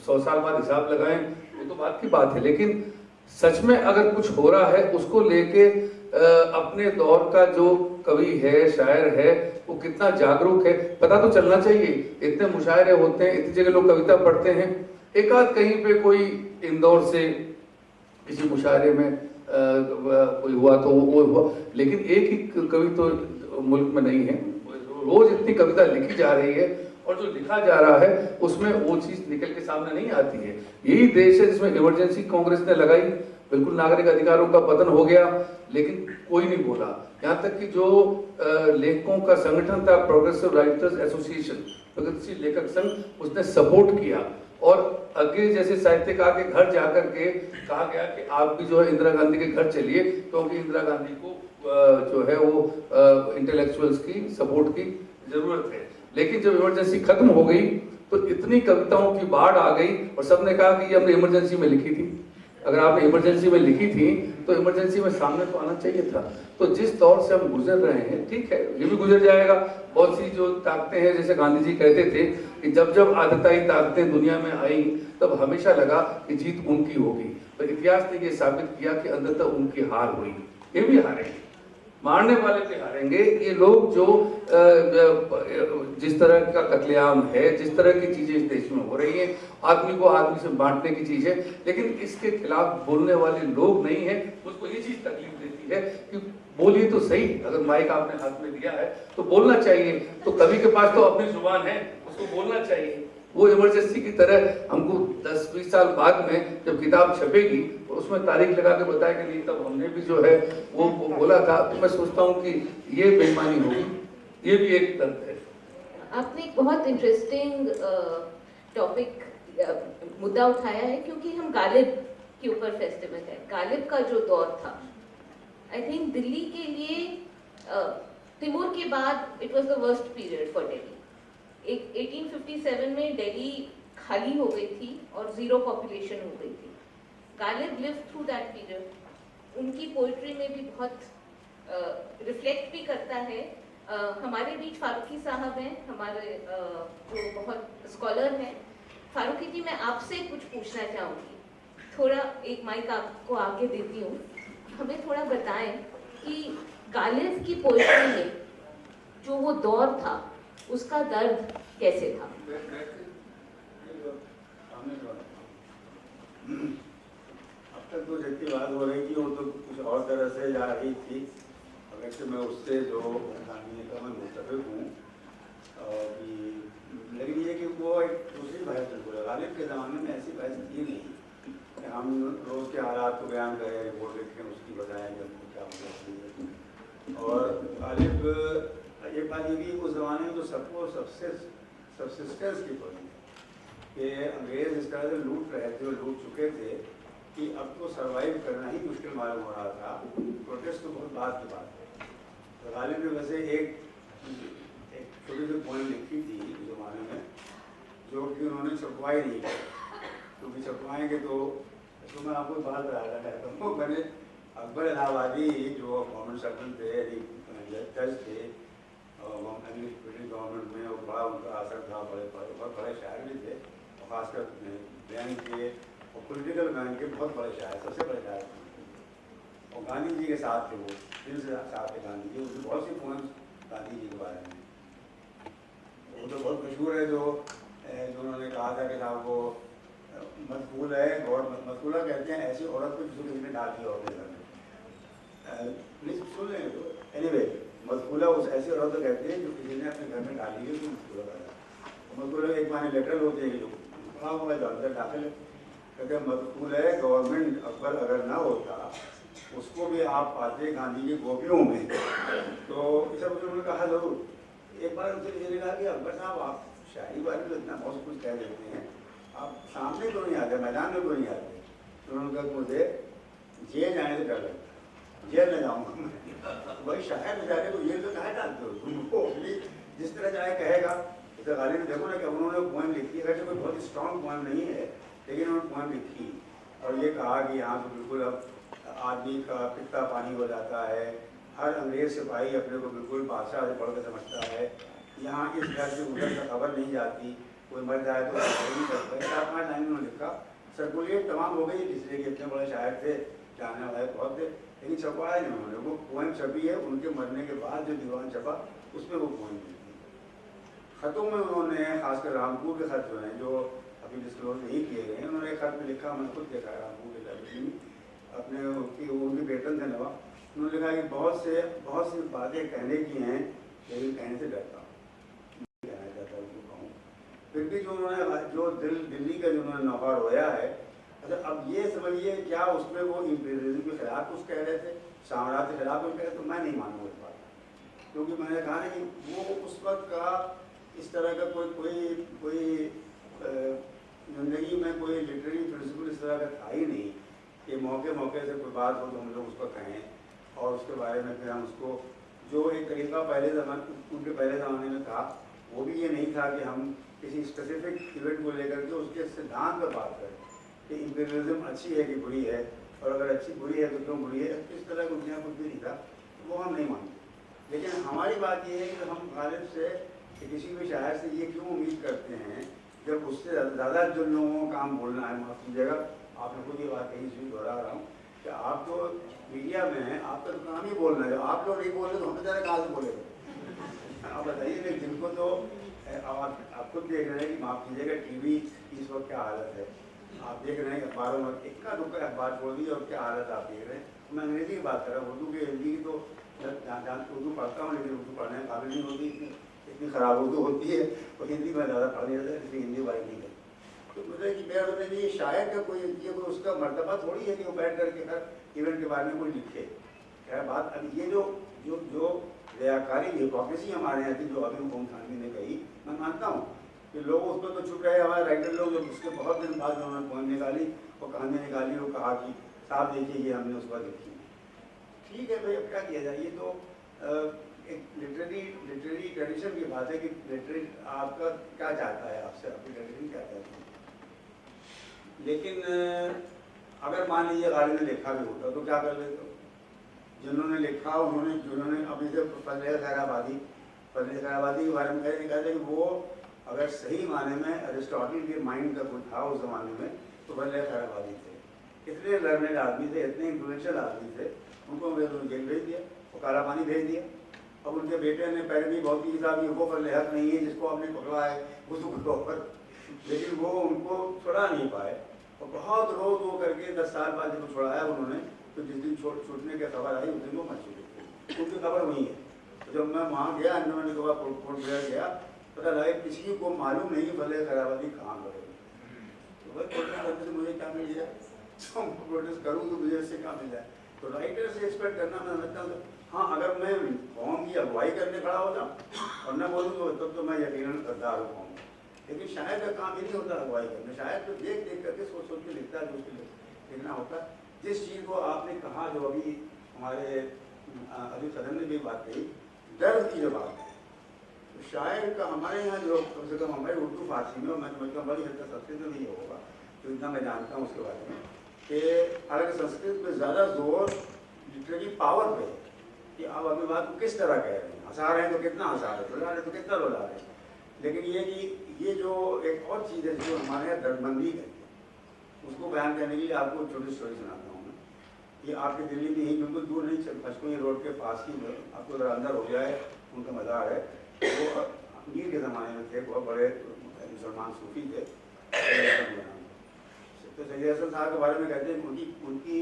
100 साल बाद हिसाब लगाएं, वो तो बात की बात है। लेकिन सच में अगर कुछ हो रहा है उसको लेके अपने दौर का जो कवि है, शायर है, वो कितना जागरूक है पता तो चलना चाहिए। इतने मुशायरे होते हैं, इतनी जगह लोग कविता पढ़ते हैं, एक आध कहीं पे कोई इंदौर से किसी मुशायरे में कोई हुआ तो वो हुआ, लेकिन एक ही कवि तो मुल्क में नहीं है। रोज इतनी कविता लिखी जा रही है और जो लिखा जा रहा है उसमें वो चीज निकल के सामने नहीं आती है। यही देश है जिसमें इमरजेंसी कांग्रेस ने लगाई, बिल्कुल नागरिक अधिकारों का पतन हो गया, लेकिन कोई नहीं बोला। यहाँ तक कि जो लेखकों का संगठन था, प्रोग्रेसिव राइटर्स एसोसिएशन, प्रगतिशील लेखक संघ, उसने सपोर्ट किया। और आगे जैसे साहित्यकार के घर जाकर के कहा गया कि आप भी जो है इंदिरा गांधी के घर चलिए, क्योंकि इंदिरा गांधी को जो है वो इंटेलेक्चुअल्स की सपोर्ट की जरूरत है। लेकिन जब इमरजेंसी खत्म हो गई तो इतनी कविताओं की बाढ़ आ गई और सबने कहा कि ये हमने इमरजेंसी में लिखी थी। अगर आपने इमरजेंसी में लिखी थी तो इमरजेंसी में सामने तो आना चाहिए था। तो जिस दौर से हम गुजर रहे हैं, ठीक है, ये भी गुजर जाएगा। बहुत सी जो ताकतें हैं, जैसे गांधी जी कहते थे कि जब जब आदताई ताकतें दुनिया में आई तब हमेशा लगा कि जीत उनकी होगी, पर इतिहास ने ये साबित किया कि अंततः उनकी हार हुई। ये भी हारेंगे, मारने वाले भी हारेंगे। ये लोग जो जिस तरह का कत्लेआम है, जिस तरह की चीजें इस देश में हो रही हैं, आदमी को आदमी से बांटने की चीज है, लेकिन इसके खिलाफ बोलने वाले लोग नहीं है। मुझको ये चीज तकलीफ देती है कि बोलिए तो सही, अगर माइक आपने हाथ में लिया है तो बोलना चाहिए। तो कवि के पास तो अपनी जुबान है, उसको बोलना चाहिए। वो इमरजेंसी की तरह हमको 10-20 साल बाद में जब किताब छपेगी तो उसमें तारीख लगा के बताया कि नहीं तब हमने भी जो है वो बोला था। तो मैं सोचता हूँ कि ये बेईमानी होगी, ये भी एक तंत्र है। आपने एक बहुत इंटरेस्टिंग टॉपिक मुद्दा उठाया है, क्योंकि हम गालिब के ऊपर फेस्टिवल है। गालिब का जो दौर था, आई थिंक दिल्ली के लिए तिमूर के बाद it was the worst period for Delhi. 1857 में दिल्ली खाली हो गई थी और जीरो पॉपुलेशन हो गई थी। Ghalib live through that period. उनकी पोइट्री में भी बहुत रिफ्लेक्ट भी करता है। हमारे बीच फारूकी साहब हैं, हमारे जो बहुत स्कॉलर हैं। फारूकी जी, मैं आपसे कुछ पूछना चाहूँगी। थोड़ा एक माइक आपको आगे देती हूँ, हमें थोड़ा बताएं कि गालिब की पोइट्री में जो वो दौर था उसका दर्द कैसे था? अब तक तो जितनी बात हो रही थी वो तो कुछ और तरह से जा रही थी। वैसे मैं उससे जो कहानी का मैं मुतफिक हूँ, लेकिन ये कि वो एक दूसरी बहस बिल्कुल है। गालिब के ज़माने में ऐसी बहस थी नहीं कि हम रोज़ के हालात को बयान करें, रिपोर्ट लिखें, उसकी बताएं कि हमको क्या होना चाहिए। और गालिब एक बात ये भी, उस ज़माने में तो सबको सबसिस्टेंस की पड़ी कि अंग्रेज़ इस तरह से लूट रहे थे और लूट चुके थे कि अब तो सर्वाइव करना ही मुश्किल मालूम हो रहा था। प्रोटेस्ट तो बहुत बात की बात है। तो गालिब ने वैसे एक छोटी सी पोएम लिखी थी उस ज़माने में, जो कि उन्होंने छपवाई नहीं की, क्योंकि छपवाएंगे तो मैं आपको बात बताया था। तो मैंने अकबर इलाहाबादी जो गवर्नमेंट सर्जन थे, जज थे ब्रिटिश गवर्नमेंट में, और बड़ा उनका असर था, बहुत बड़े शायर भी थे, और खासकर बैंक के और पॉलिटिकल बैंक के बहुत बड़े शायर, सबसे बड़े शायर थे। और गांधी जी के साथ थे, वो दिल से साथ थे गांधी जी। उनकी बहुत सी पोएम्स गांधी जी के बारे में, वो तो बहुत मशहूर है। जो उन्होंने कहा था कि साहब वो मदफूल है, और मदफूला कहते हैं ऐसी औरत को जिसको किसी ने डाल दिया अपने घर में। प्लीज सुन लें तो एनीवे, मदफूला उस ऐसी औरत को कहते हैं जो किसी ने अपने घर में डाली है, तो मदफूला कहता है। मदफूला एक माने लेटर होते हैं जो बड़ा हुआ जो अंदर दाखिल है, कहते हैं मदफूल है गवर्नमेंट अकबर अगर ना होता उसको भी आप पाते गांधी की गोपियों में। तो इस सब उन्होंने कहा जरूर। एक बार उनसे किसी ने कहा कि अकबर साहब आप शायरी बारे में इतना बहुत कुछ कह देते हैं, आप सामने क्यों नहीं आते, मैदान में क्यों नहीं आते? तो उन्होंने कहा मुझे जेल जाने से डर लगता है, जेल न जाऊँगा मैं। वही शायर बेचारे को जेल तो कहा डालते हो, तुमको जिस तरह चाहे कहेगा। तो गालिब ने देखो ना कि उन्होंने पोएम लिखी है, कोई बहुत स्ट्रॉन्ग पोएम नहीं है, लेकिन उन्होंने पोएम लिखी और ये कहा कि यहाँ तो बिल्कुल अब आदमी का पिता पानी हो जाता है, हर अंग्रेज सिपाही अपने को बिल्कुल बादशाह से बढ़ के समझता है, यहाँ इस घर से उधर का खबर नहीं जाती, कोई मर जाए तो नहीं सकता। 4-5 लाइन उन्होंने लिखा, सर्कुलेट तमाम हो गई, इसलिए कि इतने बड़े शायर थे, जाने वाले बहुत थे, लेकिन छपवाया नहीं उन्होंने। वो पोएम छपी है उनके मरने के बाद, जो दीवान छपा उसमें वो पोएम लिखी। खतों में उन्होंने खासकर रामपुर के खत जो हैं, जो अभी डिस्क्लोज नहीं किए गए हैं, उन्होंने एक खत में लिखा, मैंने खुद देखा रामपुर के लाइब्रेरी में, अपने उनके बेटन थे नवाब, उन्होंने लिखा कि बहुत सी बातें कहने की हैं, लेकिन कहने से डरता हूँ, नहीं कहना चाहता उनको कहूँ। फिर भी जो उन्होंने जो दिल्ली का जो उन्होंने नौका रोया है, अच्छा अब ये समझिए क्या उसमें वो इम्पीरियलिज्म के खिलाफ कुछ कह रहे थे, साम्राज्य के खिलाफ कुछ कह रहे थे? तो मैं नहीं मानूंगा इस बात, क्योंकि मैंने कहा ना कि वो उस वक्त का इस तरह का कोई जिंदगी में कोई लिटरेरी प्रिंसिपल इस तरह का था ही नहीं कि मौके से कोई बात हो तो हम लोग उसको कहें। और उसके बारे में फिर हम उसको जो एक तरीका पहले उनके पहले ज़माने में था, वो भी ये नहीं था कि हम किसी स्पेसिफिक इवेंट को लेकर के उसके सिद्धांत पर बात करें कि इंपीरियलिज्म अच्छी है कि बुरी है, और अगर अच्छी बुरी है तो क्यों बुरी है, इस तरह की दुनिया कुछ भी नहीं था, तो वो हम नहीं मानते। लेकिन हमारी बात ये है कि हम गालिब से किसी भी शायर से ये क्यों उम्मीद करते हैं जब उससे ज़्यादा जो लोगों को काम बोलना है, माफ कीजिएगा आपने खुद ये बात कही, इसलिए दोहरा रहा हूँ कि आप तो मीडिया में हैं, आपका तो काम ही बोलना है, आप लोग नहीं बोल रहे तो हम बेचारे कहाँ से बोलेंगे। आप बताइए कि जिनको तो आप खुद देख रहे हैं कि माफ कीजिएगा टीवी इस वक्त क्या हालत है, आप देख रहे हैं अखबारों में इतना दुख अखबार छोड़ दीजिए और क्या हालत आप देख रहे हैं। मैं अंग्रेजी की बात कर रहा हूँ, उर्दू की हिंदी की तो उर्दू पढ़ता हूँ लेकिन उर्दू पढ़ने में काबिल नहीं होती, इतनी ख़राब उर्दू होती है, और हिंदी में ज़्यादा पढ़ नहीं जाता है, इसलिए हिंदी वाली नहीं है। तो मतलब कि मेरा मतलब ये शायर का कोई ये कोई उसका मर्तबा थोड़ी है कि वो बैठ करके हर इवेंट के बारे में कोई लिखे। क्या बात अब ये जो जो जो रियाकारी हिपोक्रेसी हमारे यहाँ की जो अभी हुकूम खानवी ने कही, मैं मानता हूँ कि लोग उस पर तो चुप रहे, हमारे राइटर लोग जब उसके बहुत दिन बाद उन्होंने पोएम निकाली और कहानी निकाली और कहा कि साहब देखिए ये हमने उस पर लिखी। ठीक है भाई, अब क्या किया जाए, ये तो एक लिटरेरी ट्रेडिशन की बात है कि लिटरेरी आपका क्या चाहता है, आपसे आपकी ट्रेडिशन क्या चाहती है। लेकिन अगर मान लीजिए गालिब ने लिखा भी होता तो क्या कर लेते, जिन्होंने लिखा जिन्होंने अभी से फजल खैराबादी के बारे में कहा था कि वो अगर सही माने में अरिस्टोटल के माइंड का कुछ था उस ज़माने में तो फजल खैराबादी थे। इतने लर्नेड आदमी थे, इतने इन्फ्लुएंशियल आदमी थे, उनको जेल भेज दिया और काला पानी भेज दिया। अब उनके बेटे ने पहले भी बहुत की साहब ये वो पर लिहाज नहीं है जिसको आपने पकड़ा है वो तो पकड़ो पर, लेकिन वो उनको छुड़ा नहीं पाए और बहुत रोज वो करके 10 साल बाद जब छुड़ाया उन्होंने तो जिस दिन छूटने की खबर आई उस दिन वो मर चुके थे, उनकी खबर वही है। तो जब मैं वहाँ गया अंडमान निकोबार पोर्ट ब्लेयर गया, पता लगा किसी को मालूम नहीं कि फजल खैराबादी कहाँ गए। तो भाई प्रोटेस्ट करने से मुझे क्या मिल गया, प्रोटेस्ट करूँ तो मुझे इससे क्या मिल जाए। तो राइटर से एक्सपेक्ट करना मैं समझता हूँ हाँ, अगर मैं कौम की अगुवाई करने खड़ा हो जाऊँ और न बोलूँ तो तब तो मैं यकीनन गद्दार हो पाऊँगा, लेकिन शायर का काम ही नहीं होता अगुवाई करना। शायर तो देख देख करके सोच सोच के लिखता है जो उसके लिखना होता है। जिस चीज़ को आपने कहा जो अभी हमारे अभी सदन ने भी बात कही, दर्द की जो बात है, तो शायर का हमारे यहाँ जो कम से कम हमारे उर्दू फारसी में, मैं समझता हूँ बड़ी हद तक संस्कृत में भी होगा तो इतना मैं जानता हूँ उसके बारे में कि हालांकि संस्कृत में ज़्यादा जोर लिटरेरी पावर पे है कि आप अपनी बात को किस तरह कह रहे हैं, हंसा रहे हैं तो कितना हंसा रहे हैं, रुला रहे हैं तो कितना रुला रहे हैं। लेकिन ये कि ये जो एक और चीज़ है जो हमारे यहाँ दर्दमंदी है, उसको बयान करने के लिए आपको छोटी स्टोरी सुनाता हूँ मैं। ये आपकी दिल्ली में ही बिल्कुल दूर नहीं, पचपन रोड के पास ही में, आपको अगर अंदर हो जाए उनका मज़ार है। वो अमीर के ज़माने में थे, बहुत बड़े मुसलमान सूफी थे। तो सैयद हसन साहब के बारे में कहते हैं उनकी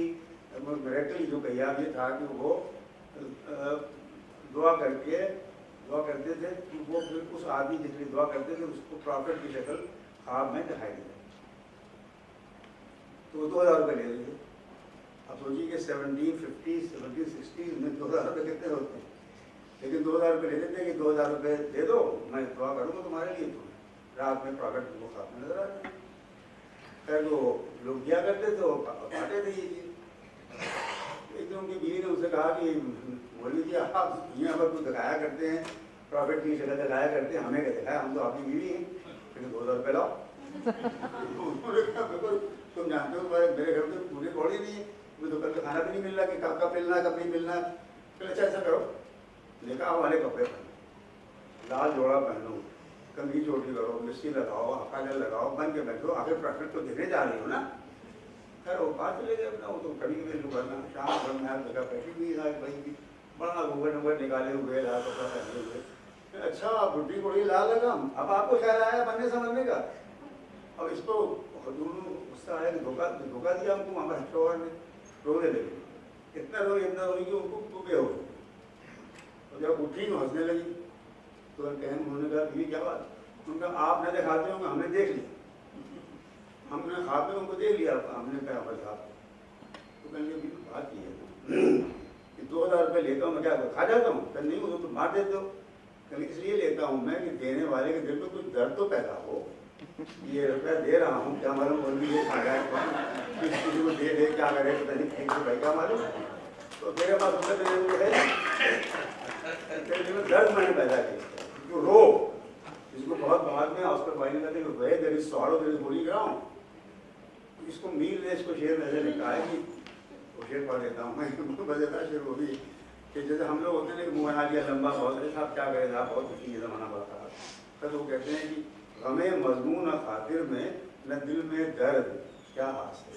मिरेकल जो कहियाब ये था कि वो दुआ करते थे कि वो फिर उस आदमी जिसकी दुआ करते थे उसको प्रॉफिट की शक्ल ख्वाब में दिखाई दे, तो 2000 रुपये ले लेते। अब सोचिए कि 1750 1760 में 2000 रुपये कितने होते हैं, लेकिन 2000 रुपये ले लेते हैं कि 2000 रुपये दे दो, मैं दुआ करूँगा तुम्हारे लिए, तो रात में प्रॉफिट को ख्वाब में नजर आ जाए। खैर वो लोग दिया करते थे, पाते थे ये चीज़। एक दिन उनकी बीवी ने उनसे कहा कि बोली जी आप यहाँ पर कुछ दिखाया करते हैं, प्रॉफिट की शक्ल दिखाया करते हैं, हमें क्या दिखाया, हम तो आपकी बीवी हैं, फिर 2000 रुपये लाओ। उन्होंने कहा बिल्कुल तुम जानते हो तुम्हारे मेरे घर में पूरी बॉडी नहीं है, मुझे तो कल का खाना भी नहीं मिल रहा कि कब मिलना है कब नहीं मिलना है। फिर अच्छा ऐसा करो, लेकर आओ वाले कपड़े पहनो, लाल जोड़ा पहनो, कमीज छोटी करो, मिर्ची लगाओ, हक्का लगाओ, बन के बैठो, आखिर प्रॉफिट तो देने जा रही हो ना। खैर वो बात चले गए अपना, वो तो कभी कभी करना शाम भर में हर जगह बैठी हुई है, भाई भी बड़ा घूंघट वूंघट निकाले हुए, लाल कपड़ा पहने हुए। अच्छा बुढ़ी बुढ़ी लाल लगा, अब आपको ख्याल आया बनने समझने का। अब इसको दोनों गुस्सा आया कि धोखा दिया हमको हमारे शोहर ने, रोने लगे, इतना रोई कि उनको टूबे हो गए। तो जब उठी तो हंसने लगी, तो उन्होंने कहा बीवी क्या बात, उनका आप न दिखाते होंगे, हमने देख लिया, हमने ख्वाब में उनको देख लिया, हमने कहा बस आप। तो कहने की बात की है कि 2000 रुपये लेता हूँ मैं, क्या खा जाता हूँ, नहीं मुझे तो मार देते हो। कहीं इसलिए लेता हूँ मैं कि देने वाले के दिल में कुछ दर्द तो पैदा हो, ये रुपया दे रहा हूँ क्या मालूम बोल भी ये खा जाए, किसी को दे क्या करे पता नहीं, एक रुपये क्या मालूम। तो मेरे पास उत्तर देने को है तेरे दिल में दर्द मैंने पैदा किया, जो रो, जिसको बहुत बाद में ऑस्कर वाइल्ड ने कहते हैं where there is sorrow there is holy ground. इसको मीर ने इसको शेर ऐसे लिखा है कि वो शेर पढ़ लेता हूँ मैं, बजेता शेर वो भी कि जैसे हम लोग होते हैं कि मुँह बना लिया लंबा बहुत, अरे साहब क्या कहे साहब बहुत दुखी ज़माना बड़ा था, तो वो कहते हैं कि हमें मजमून खातिर में न दिल में दर्द क्या हासिल,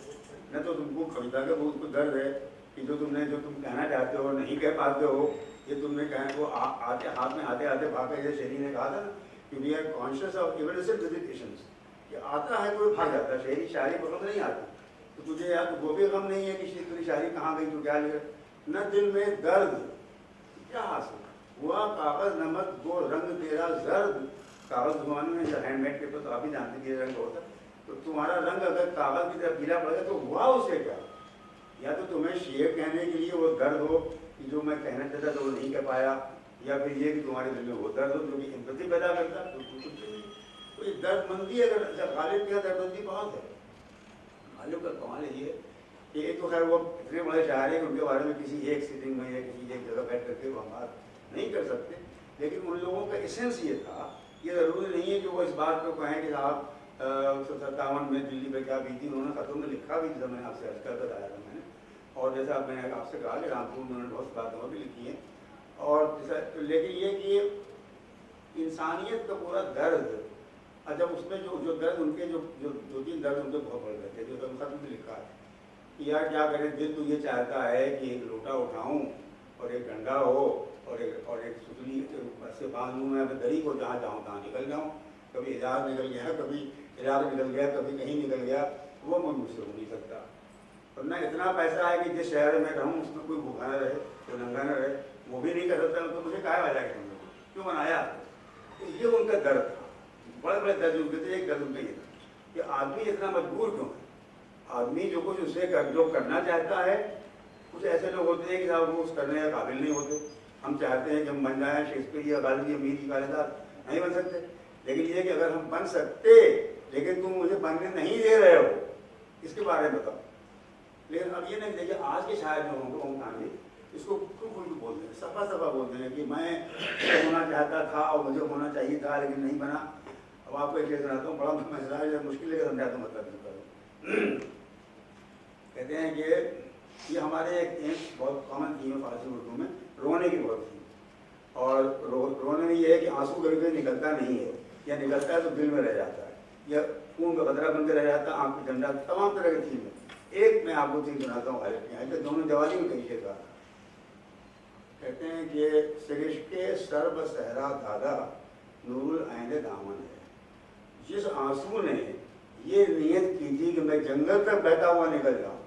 न तो तुमको कविता का बहुत कुछ दर्द है कि जो तुम कहना चाहते हो नहीं कह पाते हो, ये तुमने कहने को आते हाथ में आते आते भाग गए। शहरी ने कहा था ना कि वी आर कॉन्शियस ऑफ इवनेसेंट विजिटेशंस, कि आता है कोई भाग जाता है, शहरी शायरी को गम नहीं आती, तो तुझे यार तो वो भी गम नहीं है कि तेरी शायरी कहाँ गई, तो क्या लिखे, न दिल में दर्द क्या हासिल हुआ, कागज नमक वो रंग तेरा जर्द, कागज जमाने में हैंडमेड पेपर तो आप ही जानते हैं रंग होता है, तो तुम्हारा रंग अगर कागज की तरफ पीला पड़ेगा तो हुआ उसे क्या, या तो तुम्हें शेर कहने के लिए वो दर्द हो कि जो मैं कहना चाहता था वो नहीं कह पाया, या फिर ये कि तुम्हारे दिल में वो दर्द हो जो कि एम्पैथी पैदा करता, तो ये दर्दमंदी अगर गालिब की दर्दमंदी बहुत है। गालिब का कमाल ये कि एक तो खैर वो इतने बड़े शायर हैं कि उनके बारे में किसी एक सिटिंग में या किसी एक जगह बैठ करके वो हम बात नहीं कर सकते, लेकिन उन लोगों का एसेंस ये था, ये ज़रूरी नहीं है कि वो इस बात को कहें कि साहब 57 में दिल्ली पे क्या बीती, उन्होंने खतों में लिखा भी, जैसा मैंने आपसे अर्ज कर बताया था मैंने, और जैसा मैंने आपसे कहा कि रामपुर में उन्होंने बहुत बातें और भी लिखी हैं, और जैसा लेकिन ये कि इंसानियत का पूरा दर्द, जब उसमें जो दर्द उनके जो 2-3 दर्द उनके बहुत बढ़ गए थे, जो तो खत में लिखा है कि यार क्या करें, दिल तो ये चाहता है कि एक लोटा उठाऊँ और एक डंडा हो और एक सुतली से बांध लूँ मैं दरी को, जहाँ जाऊँ तहाँ निकल जाऊँ, कभी इजाज निकल गया, कभी इराक निकल गया, कभी कहीं निकल गया, वो मुझसे हो नहीं सकता। और न इतना पैसा है कि जिस शहर में रहूँ उसमें कोई भूखा न रहे, कोई नंगा न रहे, वो भी नहीं कर सकता, तो मुझे क्या वजह है क्यों बनाया। तो ये उनका दर्द था, बड़े बड़े दर्द उनके थे। एक दर्द उनका ये था कि आदमी इतना मजबूर क्यों है, आदमी जो कुछ उससे जो करना चाहता है, कुछ ऐसे लोग होते हैं कि साहब वो उस करने के काबिल नहीं होते, हम चाहते हैं कि हम बन जाएँ शेक्सपियर या गालिब या मीर कालिदास, नहीं बन सकते, लेकिन ये कि अगर हम बन सकते लेकिन तुम मुझे बनने नहीं दे रहे हो, इसके बारे में बताओ। लेकिन अब ये नहीं, देखिए आज के शायर जो होंगे इसको खुल बोलते हैं, सफा बोलते हैं कि मैं होना चाहता था और मुझे होना चाहिए था लेकिन नहीं बना। अब आपको एक चीज़ सुनाता हूँ, बड़ा मसला है, मुश्किल है समझाता हूँ, मतलब कहते हैं कि ये हमारे एक बहुत कॉमन थीम है फारसी उर्दू में, रोने की बहुत थी, और रोने में ये है कि आंसू कभी कभी निकलता नहीं है, या निकलता है तो दिल में रह जाता है, या खून का बदरा बन के रह जाता है, आँख में झंडा, तमाम तरह की थीम है। एक मैं आपको चीज़ सुनाता हूँ गालिब के, तो दोनों जवानी में कही था। कहते हैं कि सरिश्के सर्ब सहरा दादा नूरुल आइंदे दामन है, जिस आंसू ने ये नियत की थी कि मैं जंगल तक बहता हुआ निकल जाऊँ,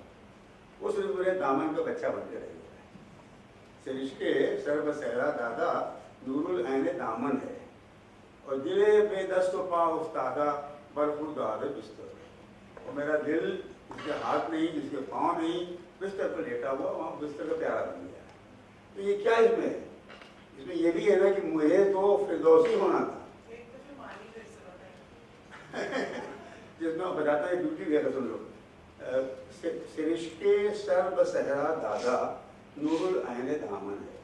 उस मेरे दामन का बच्चा बन के रह गया। सरिश्के सर्ब सहरा दादा नूरुल आइंदे दामन है, और दिले बेदस्त पा उफ्तादा बरखुरदार बिस्तर, और मेरा दिल जिसके हाथ नहीं, जिसके पाँव नहीं, बिस्तर पर लेटा हुआ, वहाँ बिस्तर का प्यारा बन गया। तो ये क्या इसमें है, इसमें ये भी है ना कि मुझे तो फिरदौसी होना था जिसमें बताता है ड्यूटी गया, सुन लो, सरिश्के सर्ब सहरा दादा नूरुल आइने दामन है,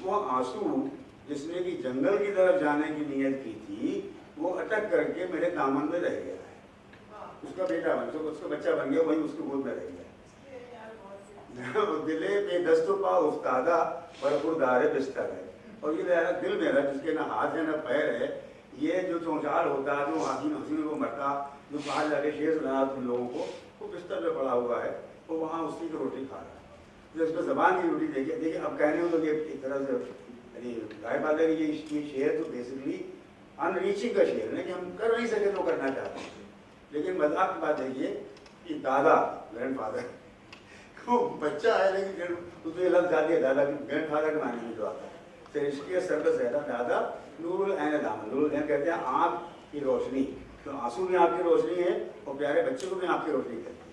वो आंसू जिसने कि जंगल की तरफ जाने की नियत की थी, वो अटक करके मेरे दामन में रह गया है, उसका बेटा बन, उसका बच्चा बन गया, वही उसके गोद में रह गया। दिले पे दस्तुपा उफ्तादा बरखुरदार बिस्तर है, और ये मेरा दिल मेरा जिसके ना हाथ है ना पैर है, ये जो चौंचाल होता है, जो हंसी को मरता, जो बाहर जाके शेर सुना तुम लोगों को, वो बिस्तर पे पड़ा हुआ है, वो वहाँ उसी की रोटी खा रहा है। जो इसको जबान की रोटी देखिए अब कहने हो तो ये एक तरह से गाय बात है कि ये शेर तो बेसिकली अनरीचिंग का शेर है कि हम कर नहीं सके तो करना चाहते हैं। लेकिन मजाक की बात देखिए कि दादा ग्रैंडफादर वो बच्चा है, लेकिन उसमें लग जाती है दादा की, ग्रैंडफादर के माने में जो आता है। तो इसके सर्कस है दादा नूरुल ऐन दामन, नूरुल ऐन कहते हैं आँख की रोशनी, तो आंसू में आपकी रोशनी है और प्यारे बच्चे को भी आपकी रोशनी करती है।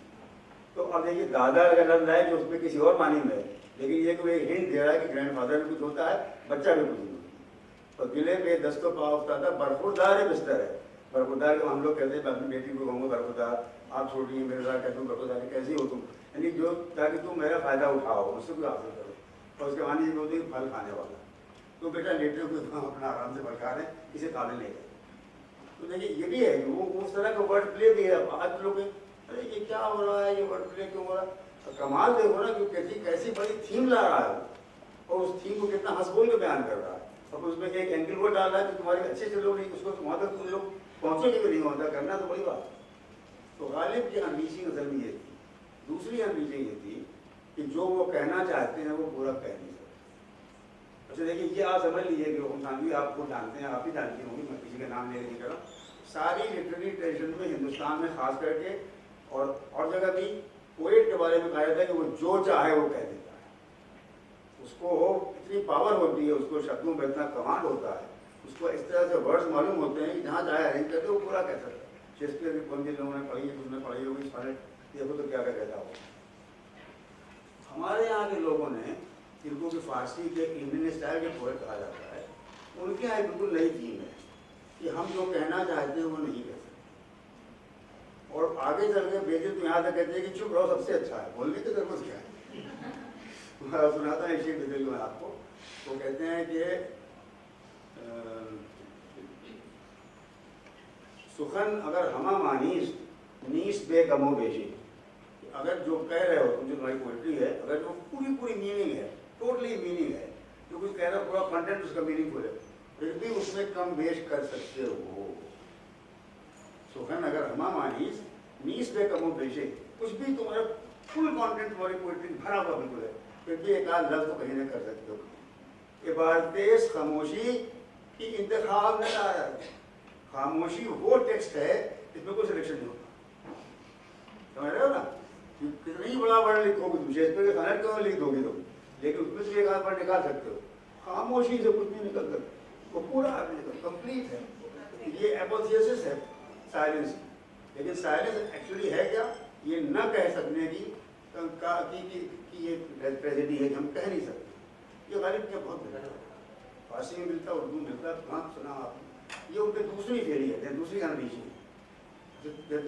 तो अब देखिए दादा अगर लग रहा है कि उसमें किसी और मानी में है, लेकिन ये कोई हिंट दे रहा है कि ग्रैंडफादर में कुछ होता है, बच्चा भी कुछ नहीं होता। और दिले पे दस्तों पाँव होता था, बरखुरदार बिस्तर है, बरखुरदार को हम लोग कहते हैं अपनी बेटी को कहूँगा बरखुरदार, आप छोटी मेरे साथ कहते हो बरखुरदार कैसी हो तुम, यानी जो ताकि तुम मेरा फायदा उठाओ, मुझसे कुछ हासिल करो। और उसके बाद ये बोलते हैं फल खाने वाला, तो बेटा लेटे हुए अपना आराम से फल खा रहे हैं, किसी काबिल नहीं है। तो देखिए ये भी है कि वो उस तरह का वर्ड प्ले भी है। आज लोग अरे ये क्या हो रहा है, ये वर्ड प्ले क्यों हो रहा है? तो कमाल देखो ना कि कैसी बड़ी थीम ला रहा है और उस थीम को कितना हंस बोल के बयान कर रहा है। अब उसमें एक एंगल वो डाल रहा है कि तुम्हारे अच्छे से लोग नहीं, उसको वहाँ तक तुम लोग पहुँचोगे भी नहीं होता, करना तो बड़ी बात। तो गालिब की अनलीशिंग असल में ये थी। दूसरी अनलीशिंग ये थी कि जो वो कहना चाहते हैं वो पूरा कह नहीं सकते। अच्छा देखिए, ये आप समझ लीजिए कि हुसैन आपको जानते हैं, आप ही जानती होंगी, मैं किसी का नाम ले नहीं कर रहा। सारी लिटरेरी ट्रेडिशन में हिंदुस्तान में खास करके और जगह भी पोएट के बारे में कहा जाता है कि वो जो चाहे वो कह देता है। उसको इतनी पावर होती है, उसको शब्दों में इतना कमांड होता है, उसको इस तरह से वर्ड्स मालूम होते हैं कि जहाँ चाहे अरेंज करके वो पूरा कह सकता है। शेक्सपियर की कौन जिन लोगों ने पढ़ी है, उसने पढ़ी होगी सॉनेट, देखो तो क्या क्या कहता हो। हमारे यहाँ के लोगों ने, जिनको कि फारसी के इंडियन स्टाइल के पोएट कहा जाता है, उनके यहाँ बिल्कुल नई थीम है कि हम जो कहना चाहते हैं वो नहीं कह सकते। और आगे चल के बेटे तो यहाँ तक कहते हैं कि चुप रहो सबसे अच्छा है, बोलने की जरूरत क्या है। सुनाता है शेख बिदल में आपको, वो कहते हैं कि सुखन अगर हमा मानीस नीस बेगमो बेशी, अगर जो कह रहे हो तुम, जो तुम्हारी पोइट्री है, अगर जो पूरी मीनिंग है, टोटली मीनिंग है, जो कुछ कह रहे हो पूरा कंटेंट उसका मीनिंगफुल है, फिर भी उसमें कम बेश कर सकते हो। सुखन अगर हमा मानीस नीस बेगमो बेशी, कुछ भी तुम्हारा फुल कंटेंट तुम्हारी पोइट्री भरा हुआ बिल्कुल है, फिर भी एक आध लफ्ज तो कहीं न कर सकते हो। इबारतें खामोशी की इंतखाब न आ रहा है। खामोशी वो टेक्स्ट है इसमें कोई सिलेक्शन नहीं होता, समझ रहे हो ना? कितना ही बड़ा वर्ड लिखोगे तुम, शेक्सपियर के सॉनेट क्यों लिख दोगे तुम, लेकिन उसमें से एक आध वर्ड निकाल सकते हो। खामोशी से कुछ नहीं निकल सकता, वो पूरा कंप्लीट है। ये एपोथियोसिस है साइलेंस, लेकिन साइलेंस एक्चुअली है क्या? ये न कह सकने की कि ये ट्रेजेडी है कि हम कह नहीं सकते। ये गालिब के बहुत बेहतर है, फारसी में मिलता, उर्दू मिलता, कहाँ सुना आपने? ये उनकी दूसरी फेरी है, दूसरी अनरीचिंग।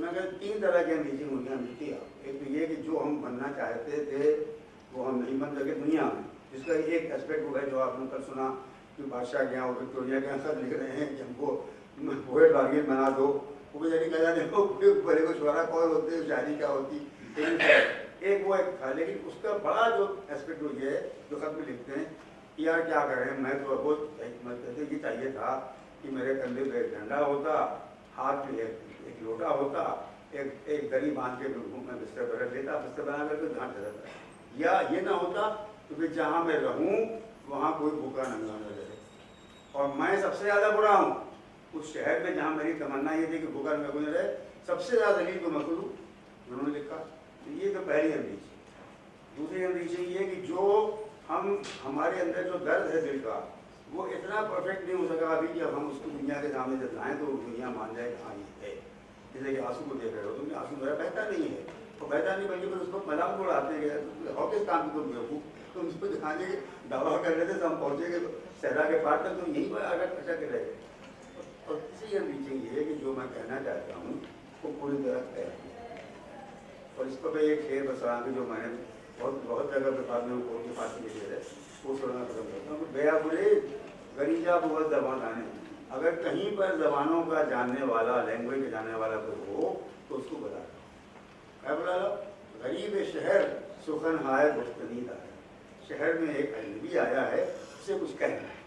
मैं कहता 3 तरह की अनरीचिंग उनकी मिलती है। एक तो ये कि जो हम बनना चाहते थे वो हम नहीं बन सके दुनिया में, जिसका एक एस्पेक्ट होगा जो आपने कल सुना कि बादशाह क्या हो, विक्टोरिया के खत लिख रहे हैं कि हमको पोएट बागियन बना दो। वो बेचारी कह जाते हो बड़े को शुरा कौन होते, शायरी क्या होती, एक वो एक था। लेकिन उसका बड़ा जो एस्पेक्ट हो ये जो खत में लिखते हैं कि यार क्या करें, मैं तो बहुत ये चाहिए था कि मेरे कंधे पे एक डंडा होता, हाथ में एक लोटा होता, एक दरी बांध के मैं बिस्तर पर रख लेता, बिस्तर बना करके जहाँ चलता, या ये ना होता तो फिर जहाँ मैं रहूँ वहाँ कोई भूखा नंगा न रहे। और मैं सबसे ज़्यादा बुरा हूँ उस शहर में जहाँ मेरी तमन्ना ये थी कि भूखा नंगा कोई न रहे, सबसे ज़्यादा दलील को मखलूक उन्होंने लिखा। तो ये तो पहली अनरीचिंग। दूसरी अनरीचिंग ये कि जो हमारे अंदर जो दर्द है दिल का, वो इतना परफेक्ट नहीं हो सका अभी कि अब हम उसको दुनिया के सामने जब लाएँ तो दुनिया मान जाए कि हाँ ये है। जैसे कि आंसू को देख रहे हो तुमने, आंसू मेरा बहता नहीं है, तो बहता नहीं बल्कि फिर उसको मजाक उड़ाते हैं, हो किस काम की तुम बेवकूफ़, तुम उसको दिखाने के दावा कर रहे थे तो हम पहुँचेंगे सहरा के पार तक, तुम यहीं पर आकर खर्चा कर रहे थे। और तीसरी अनरीचिंग ये है कि जो मैं कहना चाहता हूँ वो पूरी तरह कह, और इस पर एक शेर बसा के जो मैंने बहुत जगह पे बाद में कोर्ट के पास में शेर है वो सुनना पसंद करता हूँ। गया बुरे गरीजा बहुत जबान आने, अगर कहीं पर जबानों का जानने वाला, लैंग्वेज का जानने वाला कोई हो तो उसको बता दो। क्या बोला? गरीब शहर सुखन हाय गुफ्तनीद आया, शहर में एक अजनबी आया है, उससे कुछ कहना है।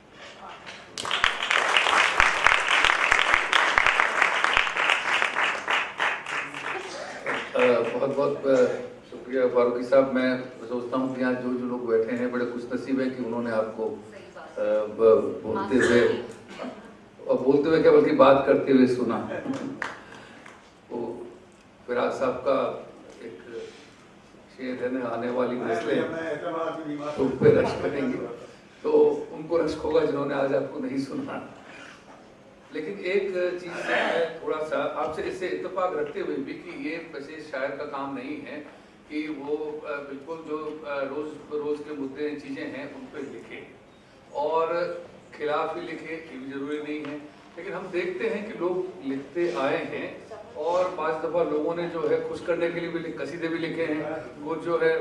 बहुत बहुत शुक्रिया फारूकी साहब। मैं सोचता हूँ कि यहाँ जो लोग बैठे हैं बड़े खुशनसीब हैं कि उन्होंने आपको बोलते हुए, और बोलते हुए क्या बल्कि बात करते हुए सुना। तो फिराज साहब का एक शेर है ना, आने वाली नस्लें तुम पे रश्क करेंगी, तो उनको रश्क होगा जिन्होंने आज आपको नहीं सुना। लेकिन एक चीज़ से मैं थोड़ा सा आपसे इससे इत्तेफाक रखते हुए भी कि ये वैसे शायर का काम नहीं है कि वो बिल्कुल जो रोज़ के मुद्दे चीज़ें हैं उन पर लिखे और खिलाफ ही लिखे, ये भी जरूरी नहीं है। लेकिन हम देखते हैं कि लोग लिखते आए हैं और 5 दफ़ा लोगों ने जो है खुश करने के लिए भी कसीदे भी लिखे हैं। वो जो है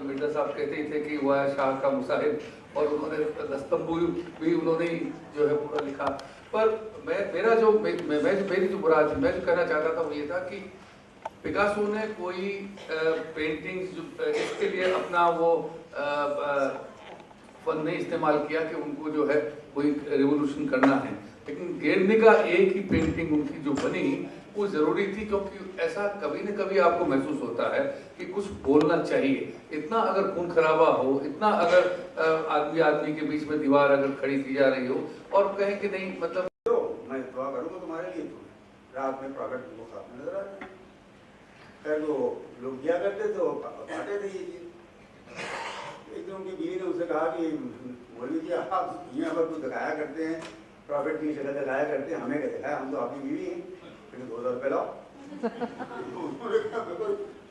मिर्जा साहब कहते ही थे कि वह शाह का मुसाहिब, और उन्होंने दस्तंबू भी उन्होंने ही जो है पूरा लिखा। पर मेरा जो मेरी जो मुराद थी, मैं जो कहना चाहता था वो ये था कि पिकासो ने कोई पेंटिंग्स जो इसके लिए अपना वो फन नहीं इस्तेमाल किया कि उनको जो है कोई रिवोल्यूशन करना है, लेकिन गेर्निका एक ही पेंटिंग उनकी जो बनी वो जरूरी थी, क्योंकि ऐसा कभी न कभी आपको महसूस होता है कि कुछ बोलना चाहिए। इतना अगर खून खराबा हो, इतना अगर आदमी आदमी के बीच में दीवार अगर खड़ी की जा रही हो और कहें कि नहीं मतलब तो मैं दुआ करूँगा तुम्हारे लिए, तो रात में प्रॉफिट को खाते नजर आ रहे हैं। खैर वो लोग क्या करते थे, वो खाते थे ये चीज। एक दिन उनकी बीवी ने उनसे कहा कि बोली कि आप दुनिया भर कुछ दिखाया करते हैं, प्रॉफिट की शक्ल दिखाया करते हैं, हमें क्या दिखाया, हम तो आपकी बीवी हैं, फिर 2000 रुपये लाओ। उन्होंने कहा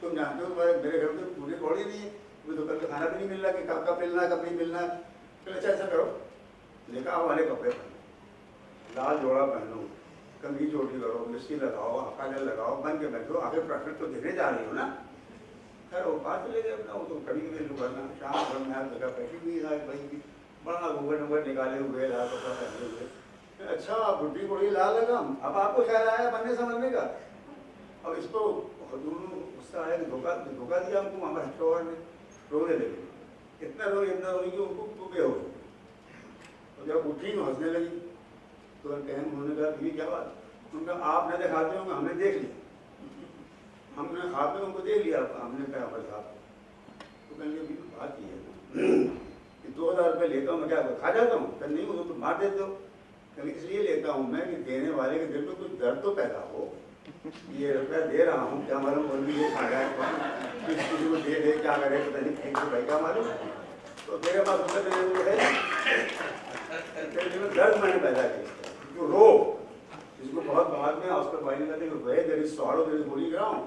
तुम जानते हो तुम्हारे मेरे घर में पूरी थोड़ी नहीं है, मुझे तो कल खाना भी नहीं मिल रहा कि कब मिलना है कब नहीं मिलना है। फिर अच्छा ऐसा करो, निकाह वाले कपड़े पहनो, लाल जोड़ा पहनो, कमीज छोटी करो, मिस्टी लगाओ, काजल लगाओ, बन के बैठो, आगे प्रॉफिट तो देने जा रही हो ना। खैर वो बात चले गए अपना, वो तो कभी भी लुक करना, शाम भर में हर जगह बैठी हुई है भाई की, बड़ा घूंघट निकाले हुए, लाल कपड़ा पहने हुए। अच्छा बुढ़ी कोड़ी लाल लगा, अब आपको ख्याल आया बनने समझने का। अब इसको दोनों गुस्सा आया कि धोखा दिया हमको हमारे शोहर ने, रोने लगे, इतना रोई कि उनको बेहोश हो गए। और जब उठी तो हंसने लगी, तो उन्होंने कहा बीवी क्या बात, उनका आप न दिखाते होंगे, हमने देख लिया, हमने ख्वाब में उनको देख लिया, हमने कहा हमारे साथ। तो कहने लगे बात ये है कि 2000 रुपये लेता हूँ मैं, क्या खा जाता हूँ? कहते नहीं, वो तो मार देते हो। कहते इसलिए लेता हूँ मैं कि देने वाले के दिल में कुछ दर्द तो पैदा हो, ये रुपया दे रहा हूँ, क्या मालूम और भी ये खा जाए, किसी को दे क्या करे पता नहीं, ठीक से भाई क्या मालूम। तो तेरे पास रुपये देने को है, दर्द मैंने पैदा किया, जो रोग जिसको बहुत बाद में उसका भाई ने कहते हैं where there is sorrow there is holy ground,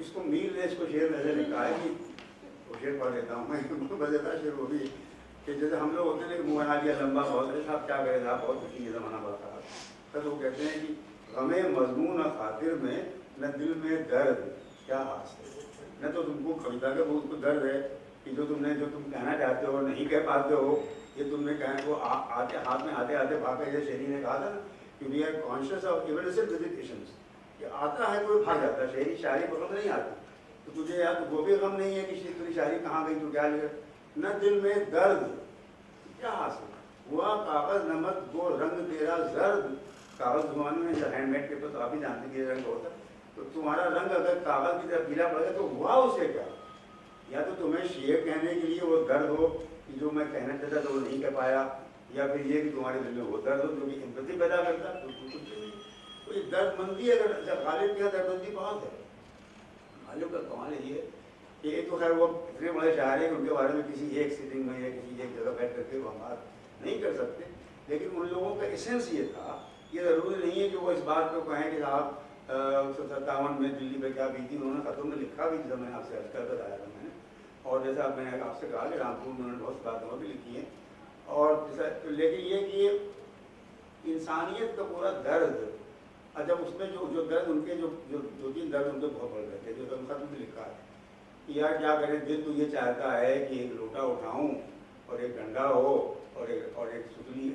इसको मील ने इसको शेर नजर लिखा है कि वो शेर पढ़ लेता हूँ मैं, बजेता शेर वो भी कि जैसे हम लोग होते हैं मुँह बना लिया लंबा, बहुत है साहब क्या करें साहब, बहुत दुखी है ज़माना बहुत खराब। तो वो कहते हैं कि हमें मजमून खातिर में न दिल में दर्द क्या हासिल, न तो तुमको कविता का बहुत दर्द है कि जो तुम कहना चाहते हो नहीं कह पाते हो, ये तुमने कहने को आते हाथ में आते आते भाग जैसे शेरी ने कहा था ना कि वी आर कॉन्शियस ऑफ इवनिसेंट विजिटेशंस, कि आता है कोई भाग जाता है, शेरी शायरी पसंद नहीं आती, तो तुझे यार तो वो भी गम नहीं है कि तेरी शायरी कहाँ गई, तो क्या लिया, न दिल में दर्द क्या हासिल हुआ, कागज नमक वो रंग तेरा जर्द, कागज जमाने में हैंडमेड पेपर तो आप ही जानते हैं रंग होता, तो तुम्हारा रंग अगर कागज की तरफ पीला पड़ गया तो हुआ उसे क्या, या तो तुम्हें शेर कहने के लिए वो दर्द हो कि जो मैं कहना चाहता तो वो नहीं कह पाया, या फिर ये कि तुम्हारे दिल में वो दर्द हो जो कि एम्पैथी पैदा करता, तो ये दर्दमंदी अगर गालिब की दर्दमंदी बहुत है। गालिब का कमाल ये कि एक तो खैर वो इतने बड़े शायर हैं उनके बारे में किसी एक सिटिंग में या किसी एक जगह बैठ करके वो हम बात नहीं कर सकते, लेकिन उन लोगों का एसेंस ये था, ये ज़रूरी नहीं है कि वो इस बात को कहें कि आप 57 में दिल्ली में क्या बीती, उन्होंने खतों में लिखा भी, जब मैंने आपसे अर्ज कर बताया था मैंने, और जैसा मैंने आपसे कहा कि रामपुर में उन्होंने बहुत बातें और भी लिखी हैं, और लेकिन ये कि इंसानियत का पूरा दर्द, और जब उसमें जो दर्द उनके जो 2-3 दर्द उनके बहुत बढ़ गए थे, जो खत में लिखा है कि यार क्या करें, दिल तो ये चाहता है कि एक लोटा उठाऊँ और एक डंडा हो और एक सुतली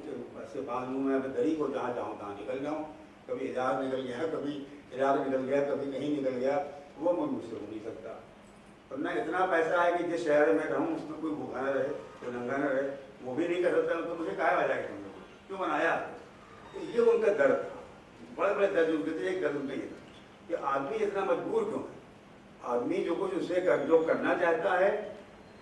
से बांध लूँ मैं दरी को, जहाँ जाऊँ तहाँ निकल जाऊँ, कभी इजाज निकल गया, कभी इराक निकल गया, कभी कहीं निकल गया, वो मुझसे हो नहीं सकता। और ना इतना पैसा है कि जिस शहर में रहूँ उसमें कोई भूखा न रहे, कोई नंगा न रहे, वो भी नहीं कर सकता, तो मुझे क्या वजह है क्यों बनाया। तो ये उनका दर्द था, बड़े बड़े दर्द उनके थे। एक दर्द उनका ये था कि आदमी इतना मजबूर क्यों है, आदमी जो कुछ उससे जो करना चाहता है,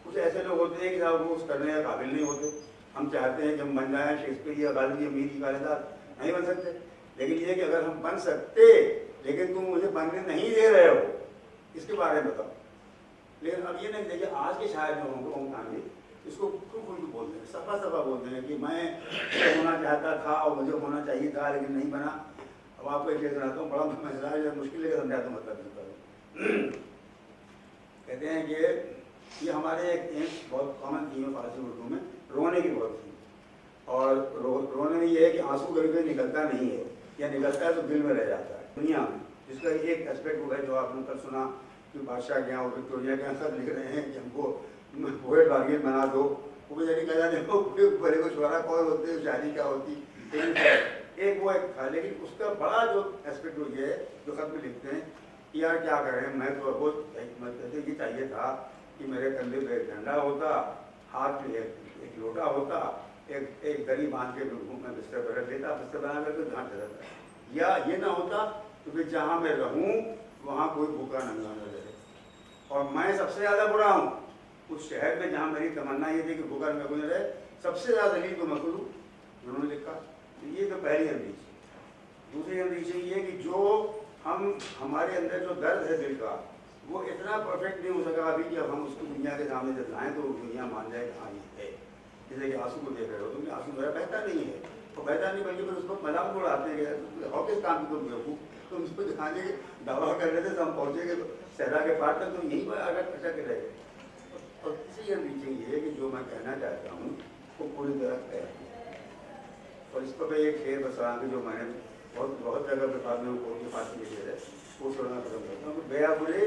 कुछ ऐसे लोग होते हैं कि साहब वो उस करने के काबिल नहीं होते। हम चाहते हैं कि हम बन जाएं शेक्सपियर या गालिब या मीर कालिदास, नहीं बन सकते, लेकिन ये कि अगर हम बन सकते, लेकिन तुम मुझे बनने नहीं दे रहे हो, इसके बारे में बताओ। लेकिन अब ये नहीं, देखिए आज के शायर जो होंगे ओम इसको खूब बोलते हैं, सफा बोलते हैं कि मैं होना चाहता था और मुझे होना चाहिए था लेकिन नहीं बना। अब आपको एक चीज़ सुनाता हूँ, बड़ा मसला है, मुश्किल है समझाता हूँ, मतलब कहते हैं कि ये हमारे एक बहुत कॉमन थी फारसी उर्दू में, रोने की बहुत थी, और रोने में ये है कि आंसू कभी कभी निकलता नहीं है, या निकलता है तो दिल में रह जाता है दुनिया में। जिसका एक एस्पेक्ट वो है जो आपने कल सुना कि बादशाह के यहाँ विक्टोरिया के यहाँ सब लिख रहे हैं कि हमको पोएट बार्गेन बना दो, वो बेचारी कह जाने बड़े को छोरा कौन होते शादी क्या होती, एक वो एक था। लेकिन उसका बड़ा जो एस्पेक्ट वो ये है जो खत में लिखते हैं कि यार क्या करें, मैं तो बहुत मतलब ये चाहिए था कि मेरे कंधे पे एक डंडा होता, हाथ में एक लोटा होता, एक दरी बांध के मैं बिस्तर पर रख देता, बिस्तर बना करके जहाँ चलता, या ये ना होता तो फिर जहाँ मैं रहूँ वहाँ कोई भूखा नंगा न रहे। और मैं सबसे ज़्यादा बुरा हूँ उस शहर में जहाँ मेरी तमन्ना ये थी कि भूखा नंगा कोई न रहे, सबसे ज़्यादा दलील को मैं खुद हूँ। उन्होंने लिखा ये तो पहली अंदीज। दूसरी अंदीज ये कि जो हमारे अंदर जो दर्द है दिल का वो इतना परफेक्ट नहीं हो सका अभी कि अब हम उसको दुनिया के सामने जब लाएँ तो दुनिया मान जाए कि हाँ ये है। जैसे कि आंसू को देख रहे हो तुम, आंसू मेरा बहता नहीं है, तो बहता नहीं बल्कि फिर उसको मजाक उड़ाते हैं हॉकिस काम की तुम बेवकूफ़, तुम उसको दिखाने के दावा कर रहे थे तो हम पहुँचे गए सहरा के पार तक, तो यहीं पर अगर अटक रहे। और तीसरी अंदीज ये है कि जो मैं कहना चाहता हूँ वो पूरी तरह कह, और इस पर एक शेर बसा जो मैंने बहुत जगह पे बाद में कोर्ट के पास में शेर है वो सुनना पसंद करता हूँ। बेया बुरे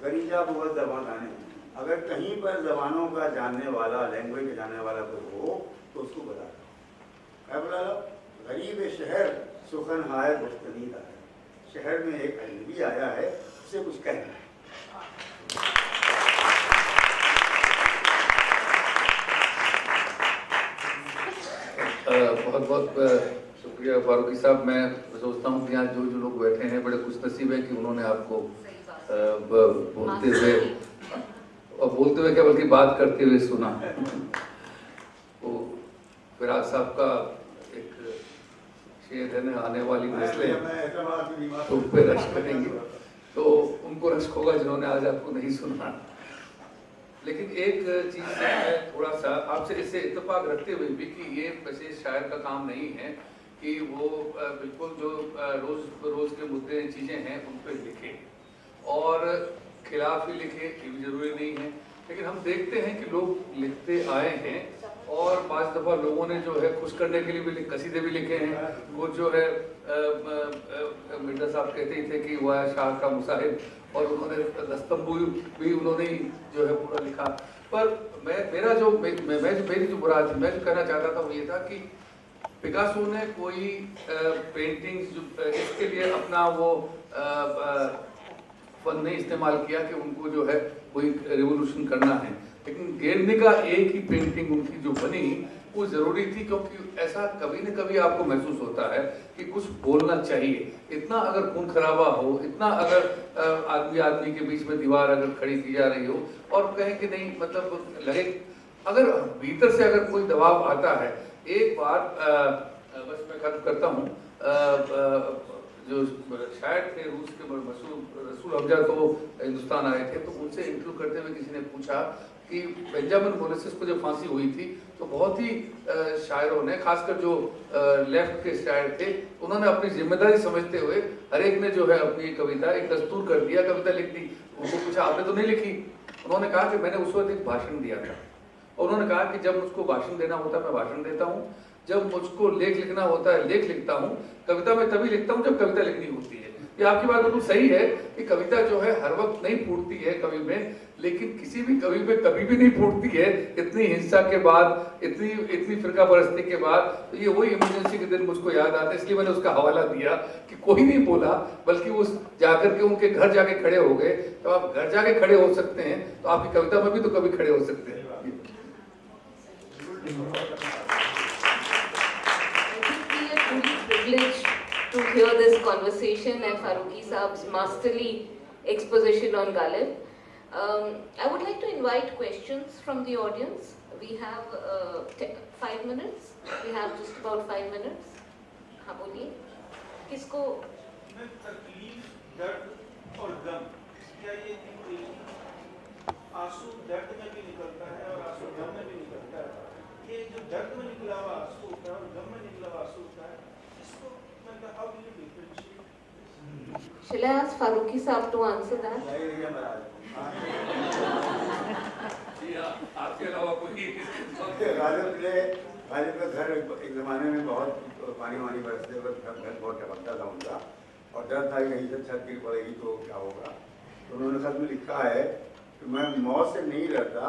गरीजा बहुत जबान आने, अगर कहीं पर जबानों का जानने वाला, लैंग्वेज का जानने वाला कोई हो तो उसको बता दो। क्या बोला लो, गरीब शहर सुखन हाय गुफ्तनीदा है, शहर में एक अजनबी आया है उसे कुछ कहना है। बहुत बहुत शुक्रिया फारूकी साहब। मैं सोचता हूँ कि यहाँ जो लोग बैठे हैं बड़े खुशनसीब है कि उन्होंने आपको बोलते हुए, और बोलते हुए क्या बल्कि बात करते हुए सुना। तो फिराज साहब का एक शेर है ना, आने वाली नस्लें तो पे रश्क करेंगे, तो उनको रश्क होगा जिन्होंने आज आपको नहीं सुना। लेकिन एक चीज़ से मैं थोड़ा सा आपसे इससे इत्तेफाक रखते हुए भी कि ये वैसे शायर का काम नहीं है कि वो बिल्कुल जो रोज़ के मुद्दे चीज़ें हैं उन पर लिखे और खिलाफ ही लिखे, ये भी ज़रूरी नहीं है। लेकिन हम देखते हैं कि लोग लिखते आए हैं और पांच दफ़ा लोगों ने जो है खुश करने के लिए भी कसीदे भी लिखे हैं। वो जो है मिर्जा साहब कहते ही थे कि वह शाह का मुसाहिब, और उन्होंने दस्तंबू भी उन्होंने ही जो है पूरा लिखा। पर मेरी जो मुराद थी, मैं जो कहना चाहता था वो ये था कि पिकासो ने कोई पेंटिंग्स जो इसके लिए अपना वो फन नहीं इस्तेमाल किया कि उनको जो है कोई रिवोल्यूशन करना है, लेकिन गेर्निका एक ही पेंटिंग उनकी जो बनी वो जरूरी थी, क्योंकि ऐसा कभी न कभी आपको महसूस होता है कि कुछ बोलना चाहिए। इतना अगर खून खराबा हो, इतना अगर आदमी के बीच में दीवार अगर खड़ी की जा रही हो और कहें कि नहीं, मतलब लगे अगर भीतर से अगर कोई दबाव आता है। एक बार बस मैं खत्म करता हूँ, जो शायर थे रूस के मशहूर रसूल हमजा, तो हिंदुस्तान आए थे, तो उनसे इंटरव्यू करते हुए किसी ने पूछा कि बेंजामिन मोलेसेस को जब फांसी हुई थी तो बहुत ही शायरों ने, खासकर जो लेफ्ट के शायर थे, उन्होंने अपनी जिम्मेदारी समझते हुए हर एक ने जो है अपनी कविता एक दस्तूर कर दिया, कविता लिख दी। उनको पूछा आपने तो नहीं लिखी? उन्होंने कहा कि मैंने उस वक्त एक भाषण दिया था, और उन्होंने कहा कि जब मुझको भाषण देना होता है मैं भाषण देता हूँ, जब मुझको लेख लिखना होता है लेख लिखता हूँ, कविता मैं तभी लिखता हूँ जब कविता लिखनी होती है। ये आपकी बात बिल्कुल सही है कि कविता जो है हर वक्त नहीं फूटती है कवि में, लेकिन किसी भी कवि में कभी भी नहीं फूटती है इतनी हिंसा के बाद, इतनी फिरका परस्ती के बाद। तो ये वही इमरजेंसी के दिन मुझको याद आता है, इसलिए मैंने उसका हवाला दिया कि कोई नहीं बोला, बल्कि वो जाकर के उनके घर जाके खड़े हो गए। तो आप घर जाके खड़े हो सकते हैं तो आपकी कविता में भी तो कभी खड़े हो सकते हैं। To hear this conversation and Farooqi Saab's masterly exposition on Ghalib. I would like to invite questions from the audience. We have 5 minutes. We have just about 5 minutes. हाँ बोलिए, किसको? तकलीफ, दर्द और गम, क्या ये आंसू दर्द में भी निकलता है और आंसू गम में भी निकलता है? ये जो दर्द में निकला हुआ आंसू होता है और गम में निकला हुआ आंसू होता है, इसको मतलब how do you differentiate? Shall I ask Farooqi Saab to answer that? आपके अलावा कोई गालिब ने गालिब का घर एक ज़माने में बहुत पानी वानी बरसते वक्त घर बहुत टपकता था उनका, और डर था कि कहीं से छत गिर पड़ेगी तो क्या होगा। तो उन्होंने खत में लिखा है कि मैं मौत से नहीं डरता,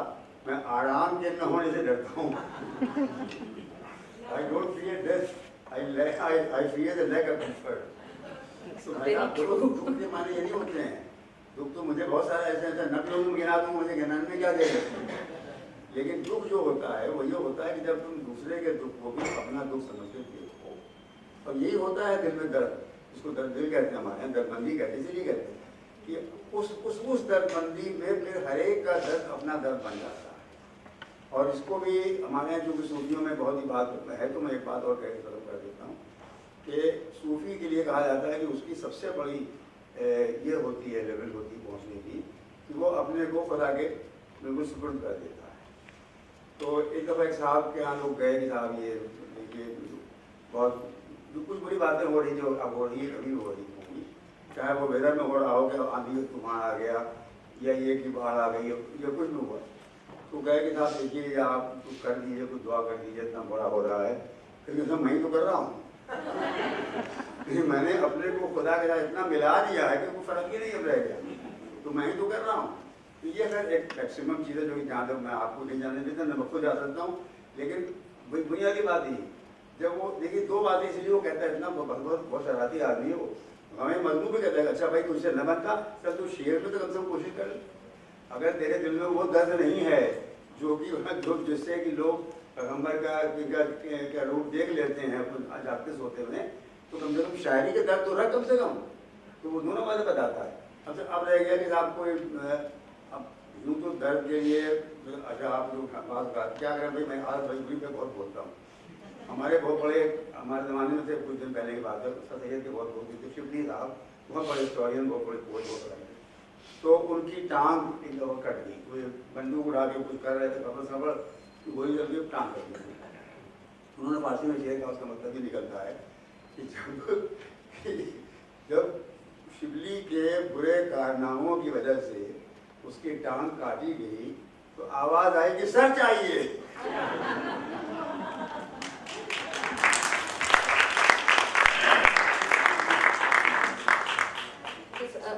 मैं आराम के न होने से डरता हूँ। I don't fear death, I fear the lack of comfort. तो भाई आप देखो, दुख के माने ये नहीं होते हैं। दुख तो मुझे बहुत सारा ऐसे ऐसा नकलों में गिना दूँ, मुझे गिनाने में क्या दे सकते हैं। लेकिन दुख जो होता है वो ये होता है कि जब तुम दूसरे के दुख को भी अपना दुख समझते देखो, और यही होता है दिल में दर्द, इसको दर्द दिल कहते हैं हमारे यहाँ, दर्दमंदी कहते हैं। इसीलिए कहते हैं कि उस दर्दमंदी में फिर हर एक का दर्द अपना दर्द बन जाता है। और इसको भी हमारे यहाँ जो कि सूफियों में बहुत ही बात है, तो मैं एक बात और कह खत्म कर देता हूँ कि सूफी के लिए कहा जाता है कि उसकी सबसे बड़ी ये होती है, लेवल होती है पहुँचने की, कि वो अपने को खुदा के बिल्कुल सुपुर्द कर देता है। तो एक दफ़ा एक साहब के यहाँ लोग गए कि साहब ये देखिए बहुत कुछ बुरी बातें हो रही, जो अब हो रही है कभी हो रही होंगी, चाहे वो वेदर में हो रहा हो कि आंधी तूफान आ गया या ये कि बाढ़ आ गई या कुछ भी हुआ। तो गए कि साहब देखिए आप कुछ कर दीजिए, कुछ दुआ कर दीजिए, इतना बड़ा हो रहा है। फिर सब मैं ही तो कर रहा हूँ। मैंने अपने को खुदा के साथ इतना मिला दिया है कि कोई फर्क ही नहीं रह गया, तो मैं ही तो कर रहा हूँ। तो ये खैर एक मैक्सिमम चीज़ है जो कि जहाँ तक मैं आपको नहीं जाने देता, मैं खुद जा सकता हूँ। लेकिन वही बुनियादी बात ही जब वो देखिए दो बातें, इसलिए वो कहता है इतना बहुत शरारती आदमी है वो, हमें मजनू भी कहता है अच्छा भाई तुझसे न बनता, चल तू शेर में तो कम से कम कोशिश कर। अगर तेरे दिल में वो दर्द नहीं है जो कि जिससे कि लोग पैगम्बर का रूप देख लेते हैं जागते सोते हुए, तो कम से कम शायरी के दर्द तो रख कम से कम। तो वो दोनों बातें बताता है। अब रह गया कि आपको अब यूँ तो दर्द के लिए अच्छा आप लोग बात क्या करें भाई, मैं आज भोजपुरी पे बहुत बोलता हूँ। हमारे बहुत बड़े हमारे ज़माने में थे, कुछ दिन पहले की बात है, सैयद के बहुत बोलते थे, शिवली साहब बहुत बड़े हिस्टोरियन, बहुत बड़े पोएट बहुत बड़े। तो उनकी टांग एक दफ़ा कट गई, वो बंदूक उड़ा के कुछ कर रहे थे, खबर खबर गोली चल गई, टांग कट गई। उन्होंने फारसी में शेर का उसका मतलब भी निकलता है कि जब शिवली के बुरे कारनामों की वजह से उसकी टांग काटी गई तो आवाज आई कि सर चाहिए।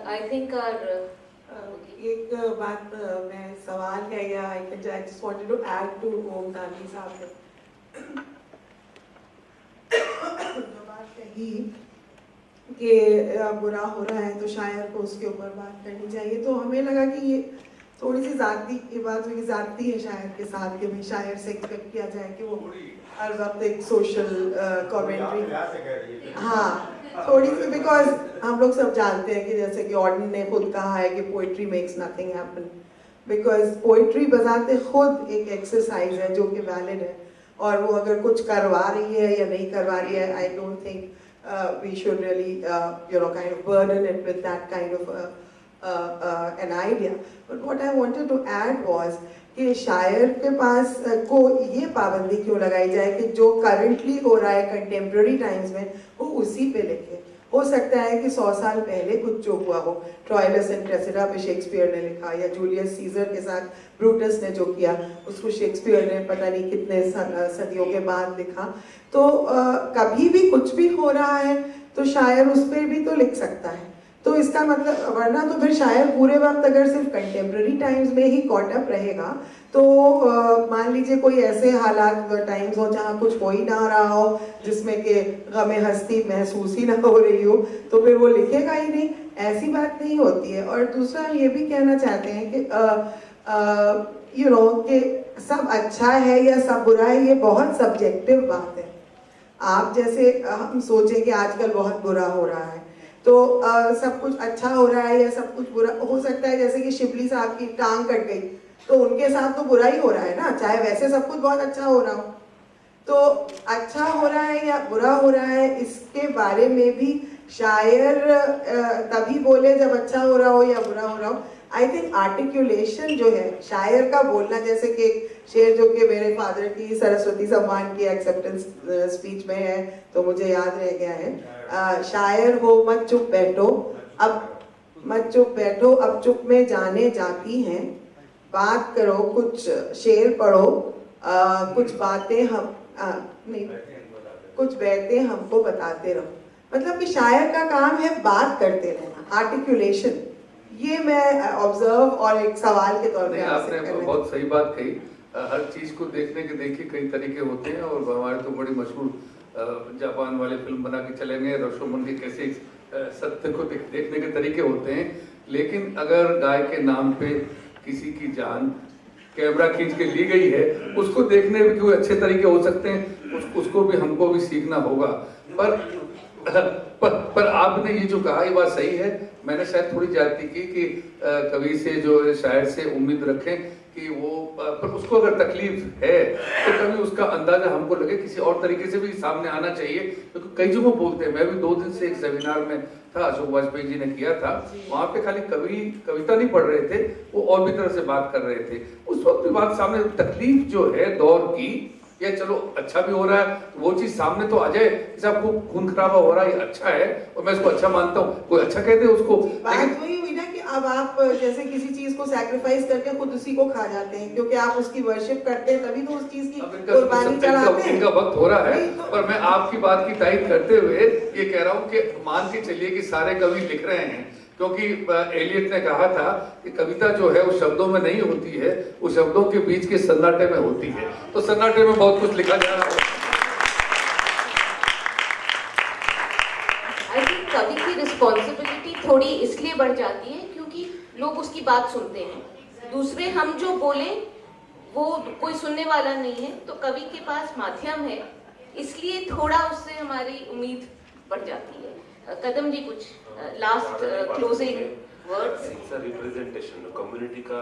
I think our एक बात मैं सवाल है या I just wanted to add to ओम दानी साहब ने जो बात कही कि बुरा हो रहा है तो शायर को उसके ऊपर बात करनी चाहिए, तो हमें लगा कि ये थोड़ी सी जाती ये बात हुई, जाती है शायर के साथ कि भाई शायर से एक्सपेक्ट किया जाए कि वो हर वक्त एक सोशल कमेंट्री, हाँ थोड़ी सी, बिकॉज हम लोग सब जानते हैं कि जैसे कि ऑर्डन ने खुद कहा है कि poetry makes nothing happen, because poetry बजाते खुद एक एक्सरसाइज है जो कि वैलिड है, और वो अगर कुछ करवा रही है या नहीं करवा रही है, I don't think we should really kind of burden it with that kind of an idea. But what I wanted to add was कि शायर के पास को ये पाबंदी क्यों लगाई जाए कि जो करंटली हो रहा है कंटेम्प्रेरी टाइम्स में वो उसी पे लिखे। हो सकता है कि 100 साल पहले कुछ जो हुआ हो, ट्रोइलस एंड क्रेसिडा पे शेक्सपियर ने लिखा, या जूलियस सीजर के साथ ब्रूटस ने जो किया उसको शेक्सपियर ने पता नहीं कितने सदियों के बाद लिखा। तो कभी भी कुछ भी हो रहा है तो शायर उस पर भी तो लिख सकता है। तो इसका मतलब, वरना तो फिर शायर पूरे वक्त अगर सिर्फ कंटेम्प्रेरी टाइम्स में ही कॉट अप रहेगा तो मान लीजिए कोई ऐसे हालात टाइम्स हो जहाँ कुछ हो ही ना रहा हो, जिसमें कि गमे हस्ती महसूस ही ना हो रही हो, तो फिर वो लिखेगा ही नहीं। ऐसी बात नहीं होती है। और दूसरा हम ये भी कहना चाहते हैं कि कि सब अच्छा है या सब बुरा है, ये बहुत सब्जेक्टिव बात है। आप जैसे हम सोचें कि आजकल बहुत बुरा हो रहा है तो सब कुछ अच्छा हो रहा है या सब कुछ बुरा हो सकता है। जैसे कि शिबली साहब की टांग कट गई तो उनके साथ तो बुरा ही हो रहा है ना, चाहे वैसे सब कुछ बहुत अच्छा हो रहा हो। तो अच्छा हो रहा है या बुरा हो रहा है इसके बारे में भी शायर तभी बोले जब अच्छा हो रहा हो या बुरा हो रहा हो। आई थिंक आर्टिकुलेशन जो है शायर का बोलना, जैसे कि शेर जो कि मेरे फादर की सरस्वती सम्मान की एक्सेप्टेंस स्पीच में है तो मुझे याद रह गया है, शायर हो मत चुप बैठो, अब मत चुप बैठो, अब चुप में जाने जाती हैं, बात करो कुछ शेर पढ़ो, कुछ बातें हम नहीं, कुछ बातें हमको बताते रहो, मतलब कि शायर का काम है बात करते रहना, आर्टिकुलेशन। ये मैं ऑब्जर्व और एक सवाल के तौर पे आपने बहुत सही बात कही। हर चीज को देखने के देखिए कई तरीके होते हैं, और हमारे तो बड़ी मशहूर जापान वाले फिल्म बना के चले गए रशोमन के, कैसे सत्य को देखने के तरीके होते हैं। लेकिन अगर गाय के नाम पे किसी की जान कैमरा खींच के ली गई है, उसको देखने में कोई अच्छे तरीके हो सकते हैं, उसको भी हमको भी सीखना होगा। पर आपने ये जो कहा ये बात सही है। मैंने शायद थोड़ी ज्यादती की कि कवि से जो शायर से उम्मीद रखें कि वो, पर उसको अगर तकलीफ है तो कभी उसका अंदाजा हमको लगे किसी और तरीके से भी सामने आना चाहिए, क्योंकि कई जगह बोलते हैं। मैं भी 2 दिन से एक सेमिनार में था, अशोक वाजपेयी जी ने किया था, वहां पे खाली कविता नहीं पढ़ रहे थे, वो और भी तरह से बात कर रहे थे। उस वक्त भी बात सामने, तकलीफ जो है दौर की, या चलो अच्छा भी हो रहा है वो चीज सामने तो आ जाए, आपको खून खराबा हो रहा है, ये अच्छा है और मैं इसको अच्छा मानता हूँ, कोई अच्छा कहते उसको। बात वही हुई ना कि अब आप जैसे किसी चीज को सैक्रिफाइस करके खुद उसी को खा जाते हैं, क्योंकि आप उसकी वर्शिप करते हैं, तभी तो उस चीज की कुर्बानी चढ़ाते हैं। इनका वक्त हो रहा है, पर मैं आपकी बात की तारीफ करते हुए ये कह रहा हूँ कि मान के चलिए कि सारे कवि लिख रहे हैं, क्योंकि एलियट ने कहा था कि कविता जो है वो शब्दों में नहीं होती है, वो शब्दों के बीच के सन्नाटे में होती है। तो सन्नाटे में बहुत कुछ लिखा जा रहा है। आई थिंक कवि की रिस्पॉन्सिबिलिटी थोड़ी इसलिए बढ़ जाती है क्योंकि लोग उसकी बात सुनते हैं, दूसरे हम जो बोले वो कोई सुनने वाला नहीं है, तो कवि के पास माध्यम है, इसलिए थोड़ा उससे हमारी उम्मीद बढ़ जाती है। कदम जी कुछ last closing words. It's a representation community का,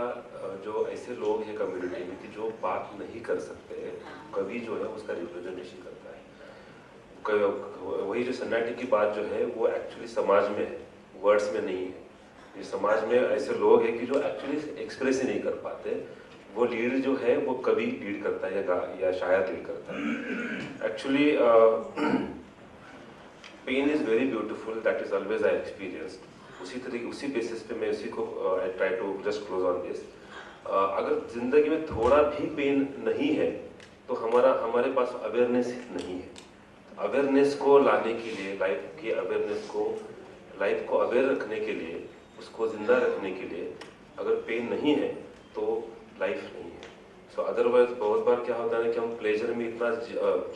जो ऐसे लोग हैं कम्युनिटी में कि जो बात नहीं कर सकते, कवि जो है उसका रिप्रेजेंटेशन करता है। वही जो सन्नाटे की बात जो है वो एक्चुअली समाज में है, वर्ड्स में नहीं है। ये समाज में ऐसे लोग हैं कि जो एक्चुअली एक्सप्रेस ही नहीं कर पाते, वो लीड जो है वो कवि लीड करता है या शायर लीड करता है। Actually pain is very beautiful, that is always I experienced. उसी तरीके उसी बेसिस पे मैं उसी को I try to just close on this. अगर जिंदगी में थोड़ा भी पेन नहीं है तो हमारे पास अवेयरनेस नहीं है। अवेयरनेस को लाने के लिए, लाइफ की अवेयरनेस को, लाइफ को अवेयर रखने के लिए, उसको जिंदा रखने के लिए अगर पेन नहीं है तो लाइफ नहीं है। सो अदरवाइज बहुत बार क्या होता है कि हम प्लेजर में इतना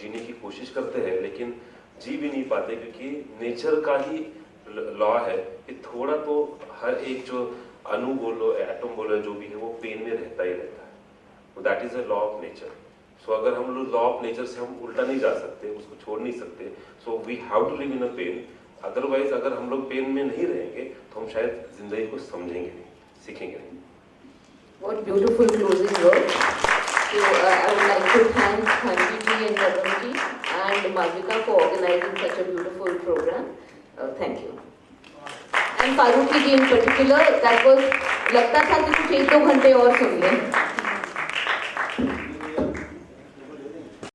जीने की कोशिश करते हैं लेकिन जी भी नहीं पाते, क्योंकि नेचर का ही लॉ है कि थोड़ा तो हर एक जो अणु बोलो, एटम बोलो, जो भी है वो पेन में रहता ही रहता है। That is a law of nature. So अगर हम लोग लॉ ऑफ नेचर से हम उल्टा नहीं जा सकते, उसको छोड़ नहीं सकते, so we have to live in a pain. Otherwise अगर हम लोग पेन में नहीं रहेंगे तो हम शायद जिंदगी को समझेंगे नहीं, सीखेंगे नहीं। What beautiful closing words. So I would like to thank Hanji ji and Kadam ji and Malvika for organizing such a beautiful program. Thank you. And Farooqi ji in particular, that was लगता था कि कुछ 1-2 घंटे और सुन लें।